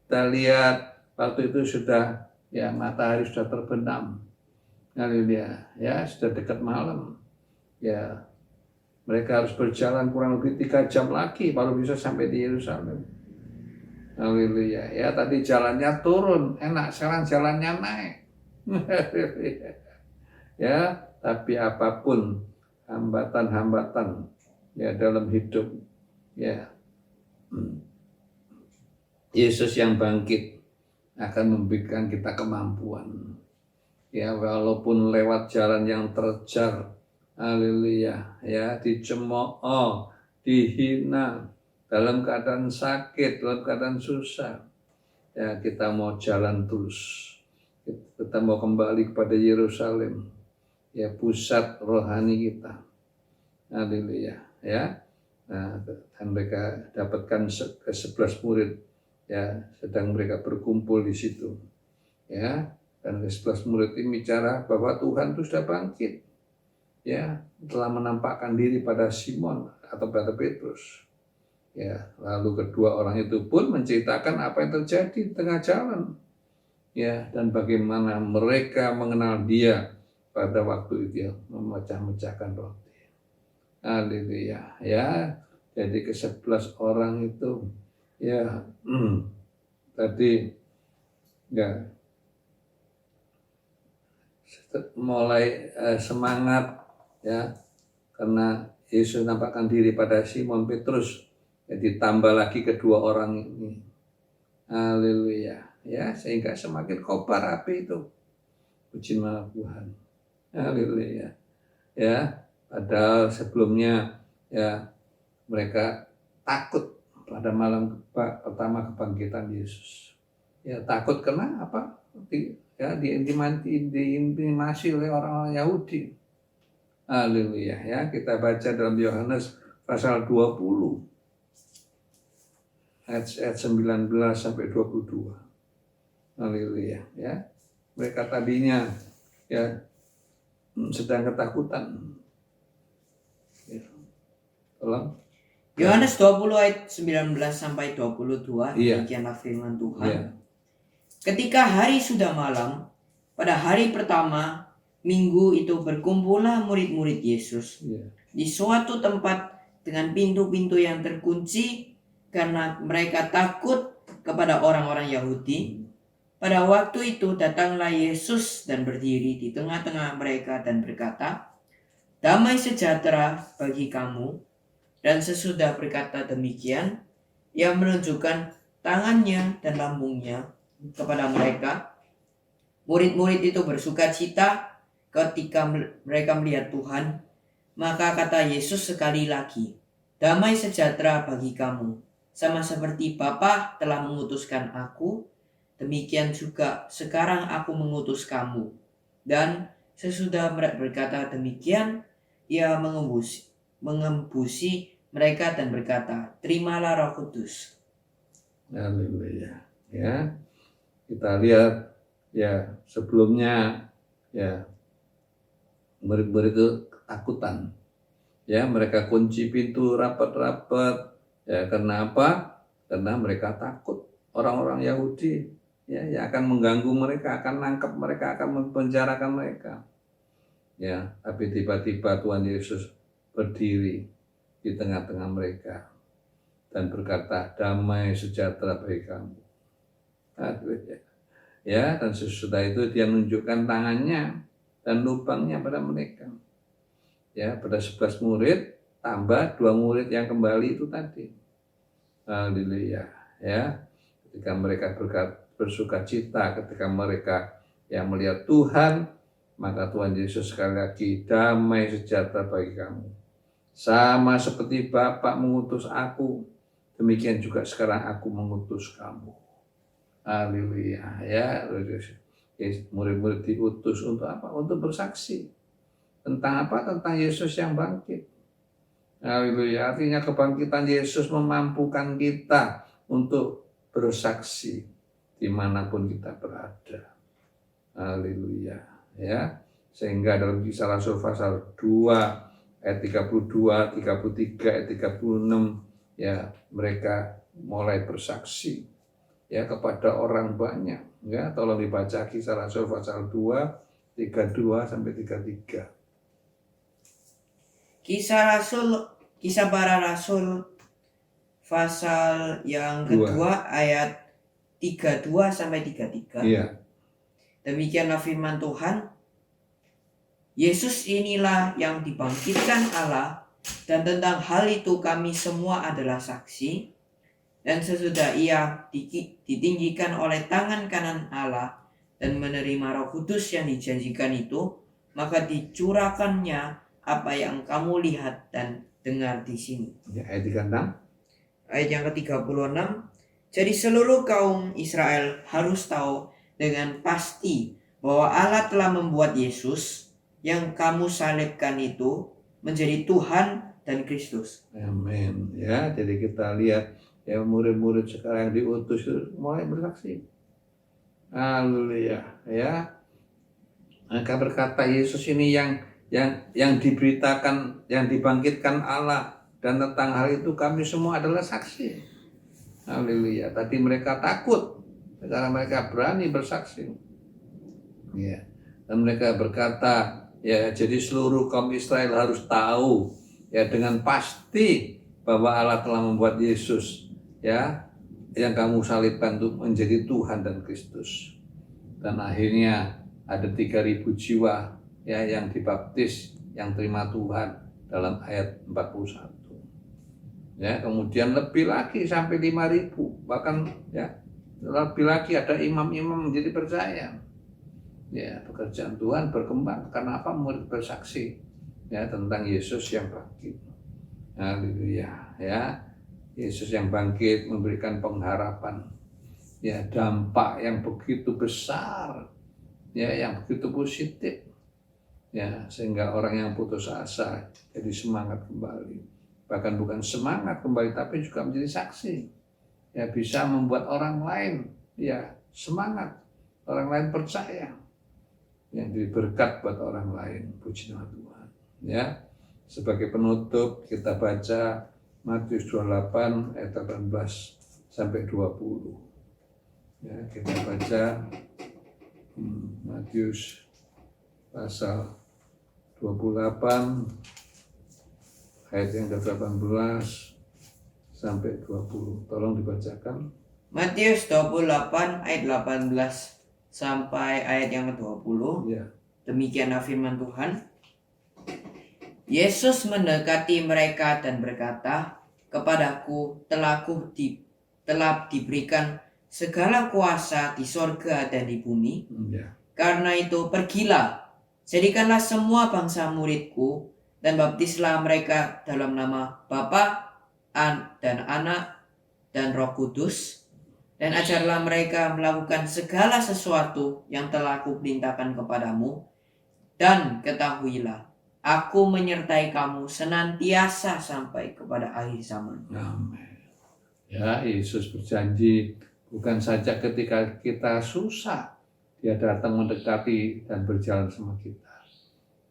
kita lihat waktu itu sudah ya matahari sudah terbenam. Haleluya. Ya, sudah dekat malam. Ya, mereka harus berjalan kurang lebih 3 jam lagi baru bisa sampai di Yerusalem. Haleluya. Ya, tadi jalannya turun, enak, sekarang jalannya naik. Ya, tapi apapun hambatan-hambatan ya dalam hidup ya Yesus yang bangkit akan memberikan kita kemampuan ya walaupun lewat jalan yang terjal, haleluya, ya dicemooh, dihina, dalam keadaan sakit, dalam keadaan susah, ya kita mau jalan terus, kita mau kembali kepada Yerusalem, ya pusat rohani kita, haleluya, ya. Nah, dan mereka dapatkan ke-11 murid, ya sedang mereka berkumpul di situ, ya. Dan ke-11 murid ini bicara bahwa Tuhan itu sudah bangkit, ya telah menampakkan diri pada Simon atau pada Petrus. Ya, lalu kedua orang itu pun menceritakan apa yang terjadi di tengah jalan, ya dan bagaimana mereka mengenal Dia pada waktu itu ya, memecah-mecahkan roti. Haleluya, ya. Jadi ke-11 orang itu, ya tadi ya mulai semangat ya karena Yesus nampakkan diri pada Simon Petrus, ya, ditambah lagi kedua orang ini, haleluya, ya sehingga semakin kobar api itu, puji nama Tuhan, haleluya, ya padahal sebelumnya ya mereka takut pada malam pertama kebangkitan Yesus, ya takut karena apa? Ya diintimasi oleh orang-orang Yahudi. Haleluya, ya kita baca dalam Yohanes pasal 20 ayat 19 sampai 22. Haleluya, ya. Mereka tadinya ya sedang ketakutan. Ya. Tolong. Yohanes 20 ayat 19 sampai 22. Iya. Demikianlah firman Tuhan. Iya. Ketika hari sudah malam, pada hari pertama minggu itu berkumpullah murid-murid Yesus di suatu tempat dengan pintu-pintu yang terkunci karena mereka takut kepada orang-orang Yahudi. Pada waktu itu datanglah Yesus dan berdiri di tengah-tengah mereka dan berkata, "Damai sejahtera bagi kamu." Dan sesudah berkata demikian, Ia menunjukkan tangannya dan lambungnya kepada mereka. Murid-murid itu bersuka cita ketika mereka melihat Tuhan. Maka kata Yesus sekali lagi, "Damai sejahtera bagi kamu. Sama seperti Bapa telah mengutuskan aku, demikian juga sekarang aku mengutus kamu." Dan sesudah berkata demikian, Ia mengembusi mereka dan berkata, "Terimalah Roh Kudus." Haleluya. Ya. Kita lihat ya sebelumnya ya murid-murid itu ketakutan. Ya, mereka kunci pintu rapat-rapat. Ya, karena apa? Karena mereka takut orang-orang Yahudi ya, yang akan mengganggu mereka, akan nangkap mereka, akan mempenjarakan mereka. Ya, tapi tiba-tiba Tuhan Yesus berdiri di tengah-tengah mereka dan berkata, damai sejahtera bagi kamu. Ya, dan sesudah itu dia menunjukkan tangannya dan lubangnya pada mereka. Ya, pada 11 murid tambah 2 murid yang kembali itu tadi. Haleluya. Ya, ketika mereka bersuka cita, ketika mereka yang melihat Tuhan, maka Tuhan Yesus sekali lagi, damai sejahtera bagi kamu. Sama seperti Bapa mengutus aku, demikian juga sekarang aku mengutus kamu. Haleluya. Ya, murid-murid diutus untuk apa? Untuk bersaksi. Tentang apa? Tentang Yesus yang bangkit. Haleluya. Artinya kebangkitan Yesus memampukan kita untuk bersaksi dimanapun kita berada. Haleluya. Ya, sehingga dalam Kisah Rasul pasal 2 ayat 32, 33, ayat 36, ya, mereka mulai bersaksi ya kepada orang banyak. Ya, tolong dibaca Kisah Rasul pasal 2, 32 sampai 33. Kisah para Rasul pasal yang kedua ayat 32 sampai 33. Iya. Demikianlah firman Tuhan. Yesus inilah yang dibangkitkan Allah, dan tentang hal itu kami semua adalah saksi. Dan sesudah ia ditinggikan oleh tangan kanan Allah dan menerima Roh Kudus yang dijanjikan itu, maka dicurahkannya apa yang kamu lihat dan dengar di sini. Ya, ayat 36. Ayat yang ke-36. Jadi seluruh kaum Israel harus tahu dengan pasti bahwa Allah telah membuat Yesus yang kamu salibkan itu menjadi Tuhan dan Kristus. Amin. Ya, jadi kita lihat ya, murid-murid sekarang yang diutus mulai bersaksi. Haleluya. Ya. Mereka berkata Yesus ini yang diberitakan, yang dibangkitkan Allah, dan tentang hal itu kami semua adalah saksi. Haleluya. Tadi mereka takut, sekarang mereka berani bersaksi. Ya. Dan mereka berkata, ya, jadi seluruh kaum Israel harus tahu ya dengan pasti bahwa Allah telah membuat Yesus ya yang kamu salibkan untuk menjadi Tuhan dan Kristus. Dan akhirnya ada 3.000 jiwa ya yang dibaptis, yang terima Tuhan dalam ayat 41. Ya, kemudian lebih lagi sampai 5.000, bahkan ya lebih lagi ada imam-imam menjadi percaya. Ya, pekerjaan Tuhan berkembang karena apa? Murid bersaksi ya tentang Yesus yang bangkit. Haleluya. Ya, Yesus yang bangkit memberikan pengharapan. Ya, dampak yang begitu besar. Ya, yang begitu positif. Ya, sehingga orang yang putus asa jadi semangat kembali. Bahkan bukan semangat kembali, tapi juga menjadi saksi. Ya, bisa membuat orang lain ya semangat, orang lain percaya. Yang diberkat buat orang lain. Puji nama Tuhan. Ya, sebagai penutup kita baca Matius 28 ayat 18 sampai 20. Ya, kita baca Matius pasal 28 ayat yang ke-18 sampai 20. Tolong dibacakan. Matius 28 ayat 18 sampai ayat yang ke-20. Ya. Demikianlah firman Tuhan. Yesus mendekati mereka dan berkata, kepadaku telah diberikan segala kuasa di sorga dan di bumi. Ya. Karena itu pergilah, jadikanlah semua bangsa muridku, dan baptislah mereka dalam nama Bapa dan Anak dan Roh Kudus, dan ajarlah mereka melakukan segala sesuatu yang telah kuperintahkan kepadamu, dan ketahuilah, aku menyertai kamu senantiasa sampai kepada akhir zaman. Amin. Ya, Yesus berjanji bukan saja ketika kita susah, Dia datang mendekati dan berjalan sama kita.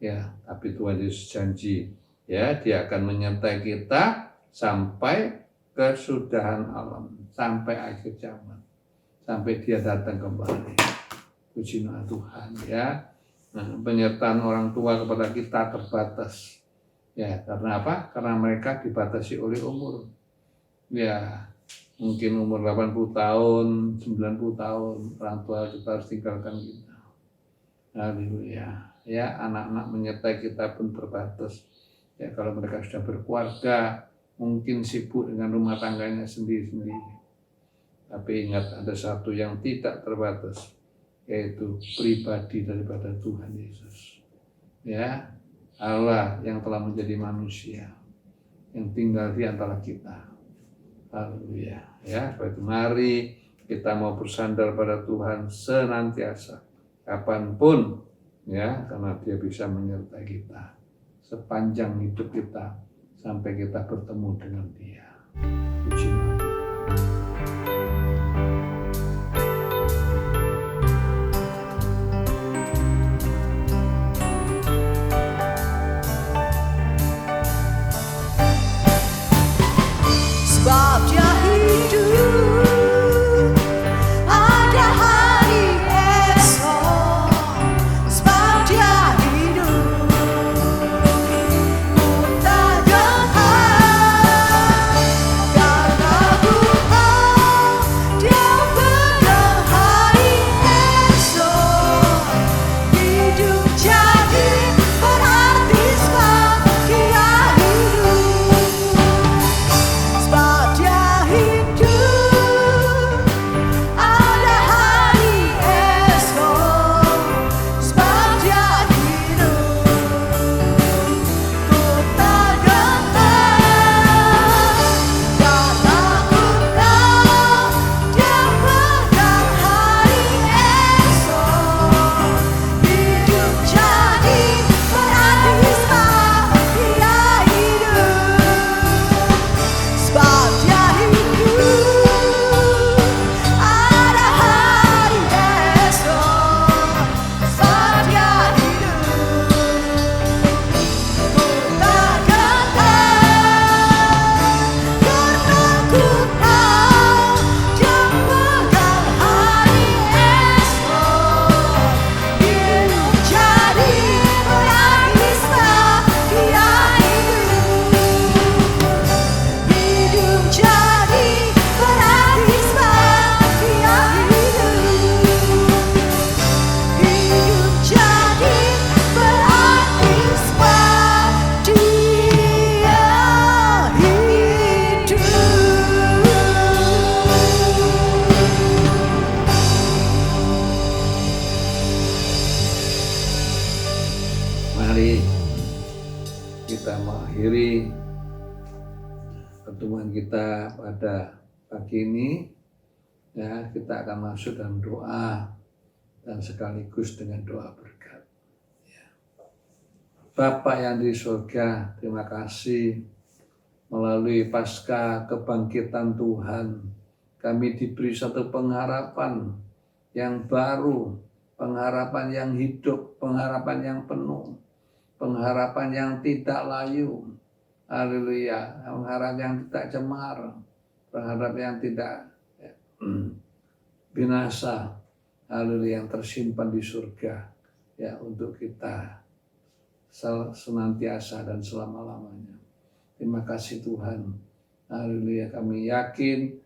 Ya, tapi Tuhan Yesus janji, ya, Dia akan menyertai kita sampai kesudahan alam, sampai akhir zaman. sampai dia datang kembali. Puji nama Tuhan ya. Nah, penyertaan orang tua kepada kita terbatas. Ya, karena apa? Karena mereka dibatasi oleh umur. Ya, mungkin umur 80 tahun, 90 tahun, orang tua kita harus tinggalkan kita. Haleluya. Ya, anak-anak menyertai kita pun terbatas. Ya, kalau mereka sudah berkeluarga, mungkin sibuk dengan rumah tangganya sendiri-sendiri. Tapi ingat, ada satu yang tidak terbatas, yaitu pribadi daripada Tuhan Yesus. Ya, Allah yang telah menjadi manusia, yang tinggal di antara kita. Haleluya. Ya, sebab itu mari kita mau bersandar pada Tuhan senantiasa, kapanpun, ya, karena Dia bisa menyertai kita sepanjang hidup kita sampai kita bertemu dengan Dia. Puji nama Tuhan. Sebab Dia hidup, ada hari esok. Sebab Dia hidup, ku tak gentar, karena ku tahu Dia pegang hari esok. Hidup jadi berarti sebab Dia hidup. Sebab Dia hidup, ada hari esok. Sebab Dia hidup, ku tak gentar, karena ku tahu Dia pegang hari esok. Hidup jadi berarti sebab Dia hidup. Sebab Dia hidup, ada hari esok. Sebab Dia hidup, ku tak gentar, karena ku tahu Dia pegang hari esok. Hidup jadi berarti sebab Dia hidup. Hidup jadi berarti sebab Dia hidup. Hidup jadi berarti sebab Dia hidup. Mari kita mengakhiri pertemuan kita pada pagi ini. Ya, kita akan masuk dalam doa dan sekaligus dengan doa berkat. Ya. Bapa yang di surga, terima kasih melalui pasca kebangkitan Tuhan, kami diberi satu pengharapan yang baru, pengharapan yang hidup, pengharapan yang penuh, pengharapan yang tidak layu. Haleluya, pengharapan yang tidak cemar, pengharapan yang tidak binasa. Haleluya, yang tersimpan di surga ya untuk kita senantiasa dan selama-lamanya. Terima kasih Tuhan. Haleluya, kami yakin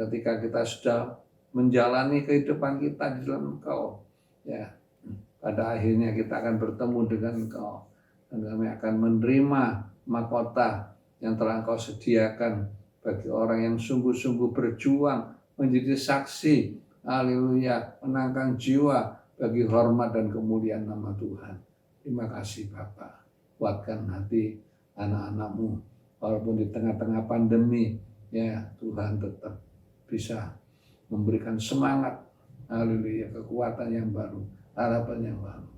ketika kita sudah menjalani kehidupan kita di dalam Engkau, ya, pada akhirnya kita akan bertemu dengan Engkau dan kami akan menerima mahkota yang telah Engkau sediakan bagi orang yang sungguh-sungguh berjuang menjadi saksi. Haleluya, menangkan jiwa bagi hormat dan kemuliaan nama Tuhan. Terima kasih Bapa. Kuatkan hati anak-anak-Mu walaupun di tengah-tengah pandemi, ya Tuhan tetap bisa memberikan semangat. Haleluya, kekuatan yang baru, harapan yang baru.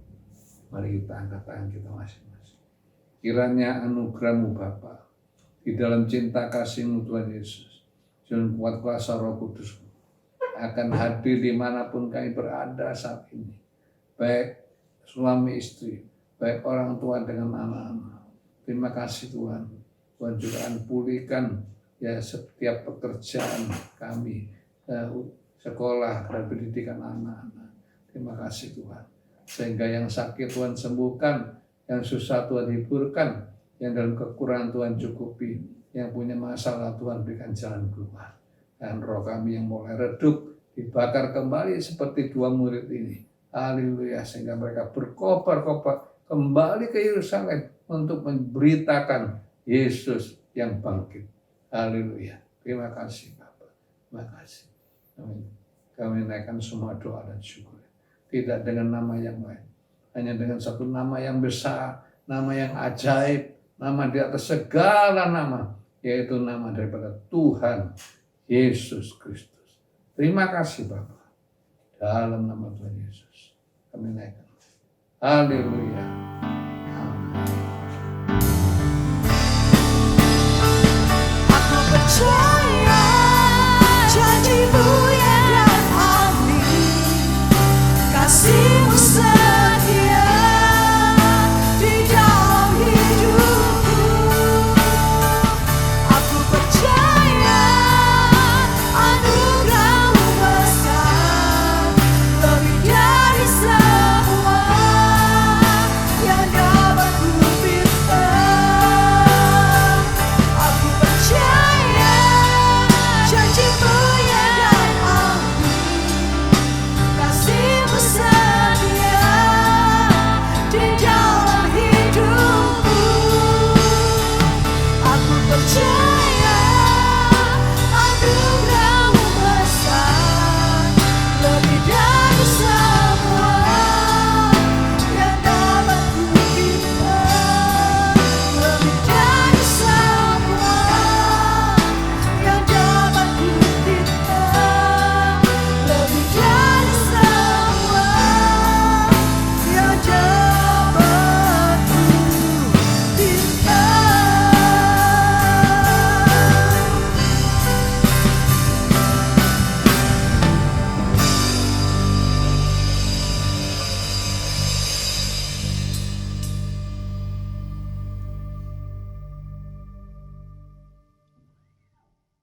Mari kita angkat tangan kita masing-masing. Kiranya anugerah-Mu Bapa, di dalam cinta kasih-Mu Tuhan Yesus, dan kuat kuasa Roh Kudus akan hadir dimanapun kami berada saat ini. Baik suami istri, baik orang tua dengan anak-anak. Terima kasih Tuhan. Tuhan juga akan pulihkan ya setiap pekerjaan kami. sekolah dan pendidikan anak-anak. Terima kasih Tuhan. Sehingga yang sakit Tuhan sembuhkan, yang susah Tuhan hiburkan, yang dalam kekurangan Tuhan cukupi, yang punya masalah Tuhan berikan jalan keluar. Dan roh kami yang mulai redup, dibakar kembali seperti dua murid ini. Haleluya, sehingga mereka berkobar-kobar kembali ke Yerusalem untuk memberitakan Yesus yang bangkit. Haleluya. Terima kasih Bapak. Terima kasih. Amin. Kami naikkan semua doa dan syukur. Tidak dengan nama yang lain. Hanya dengan satu nama yang besar, nama yang ajaib, nama di atas segala nama, yaitu nama daripada Tuhan Yesus Kristus. Terima kasih Bapak. Dalam nama Tuhan Yesus kami naikkan. Haleluya.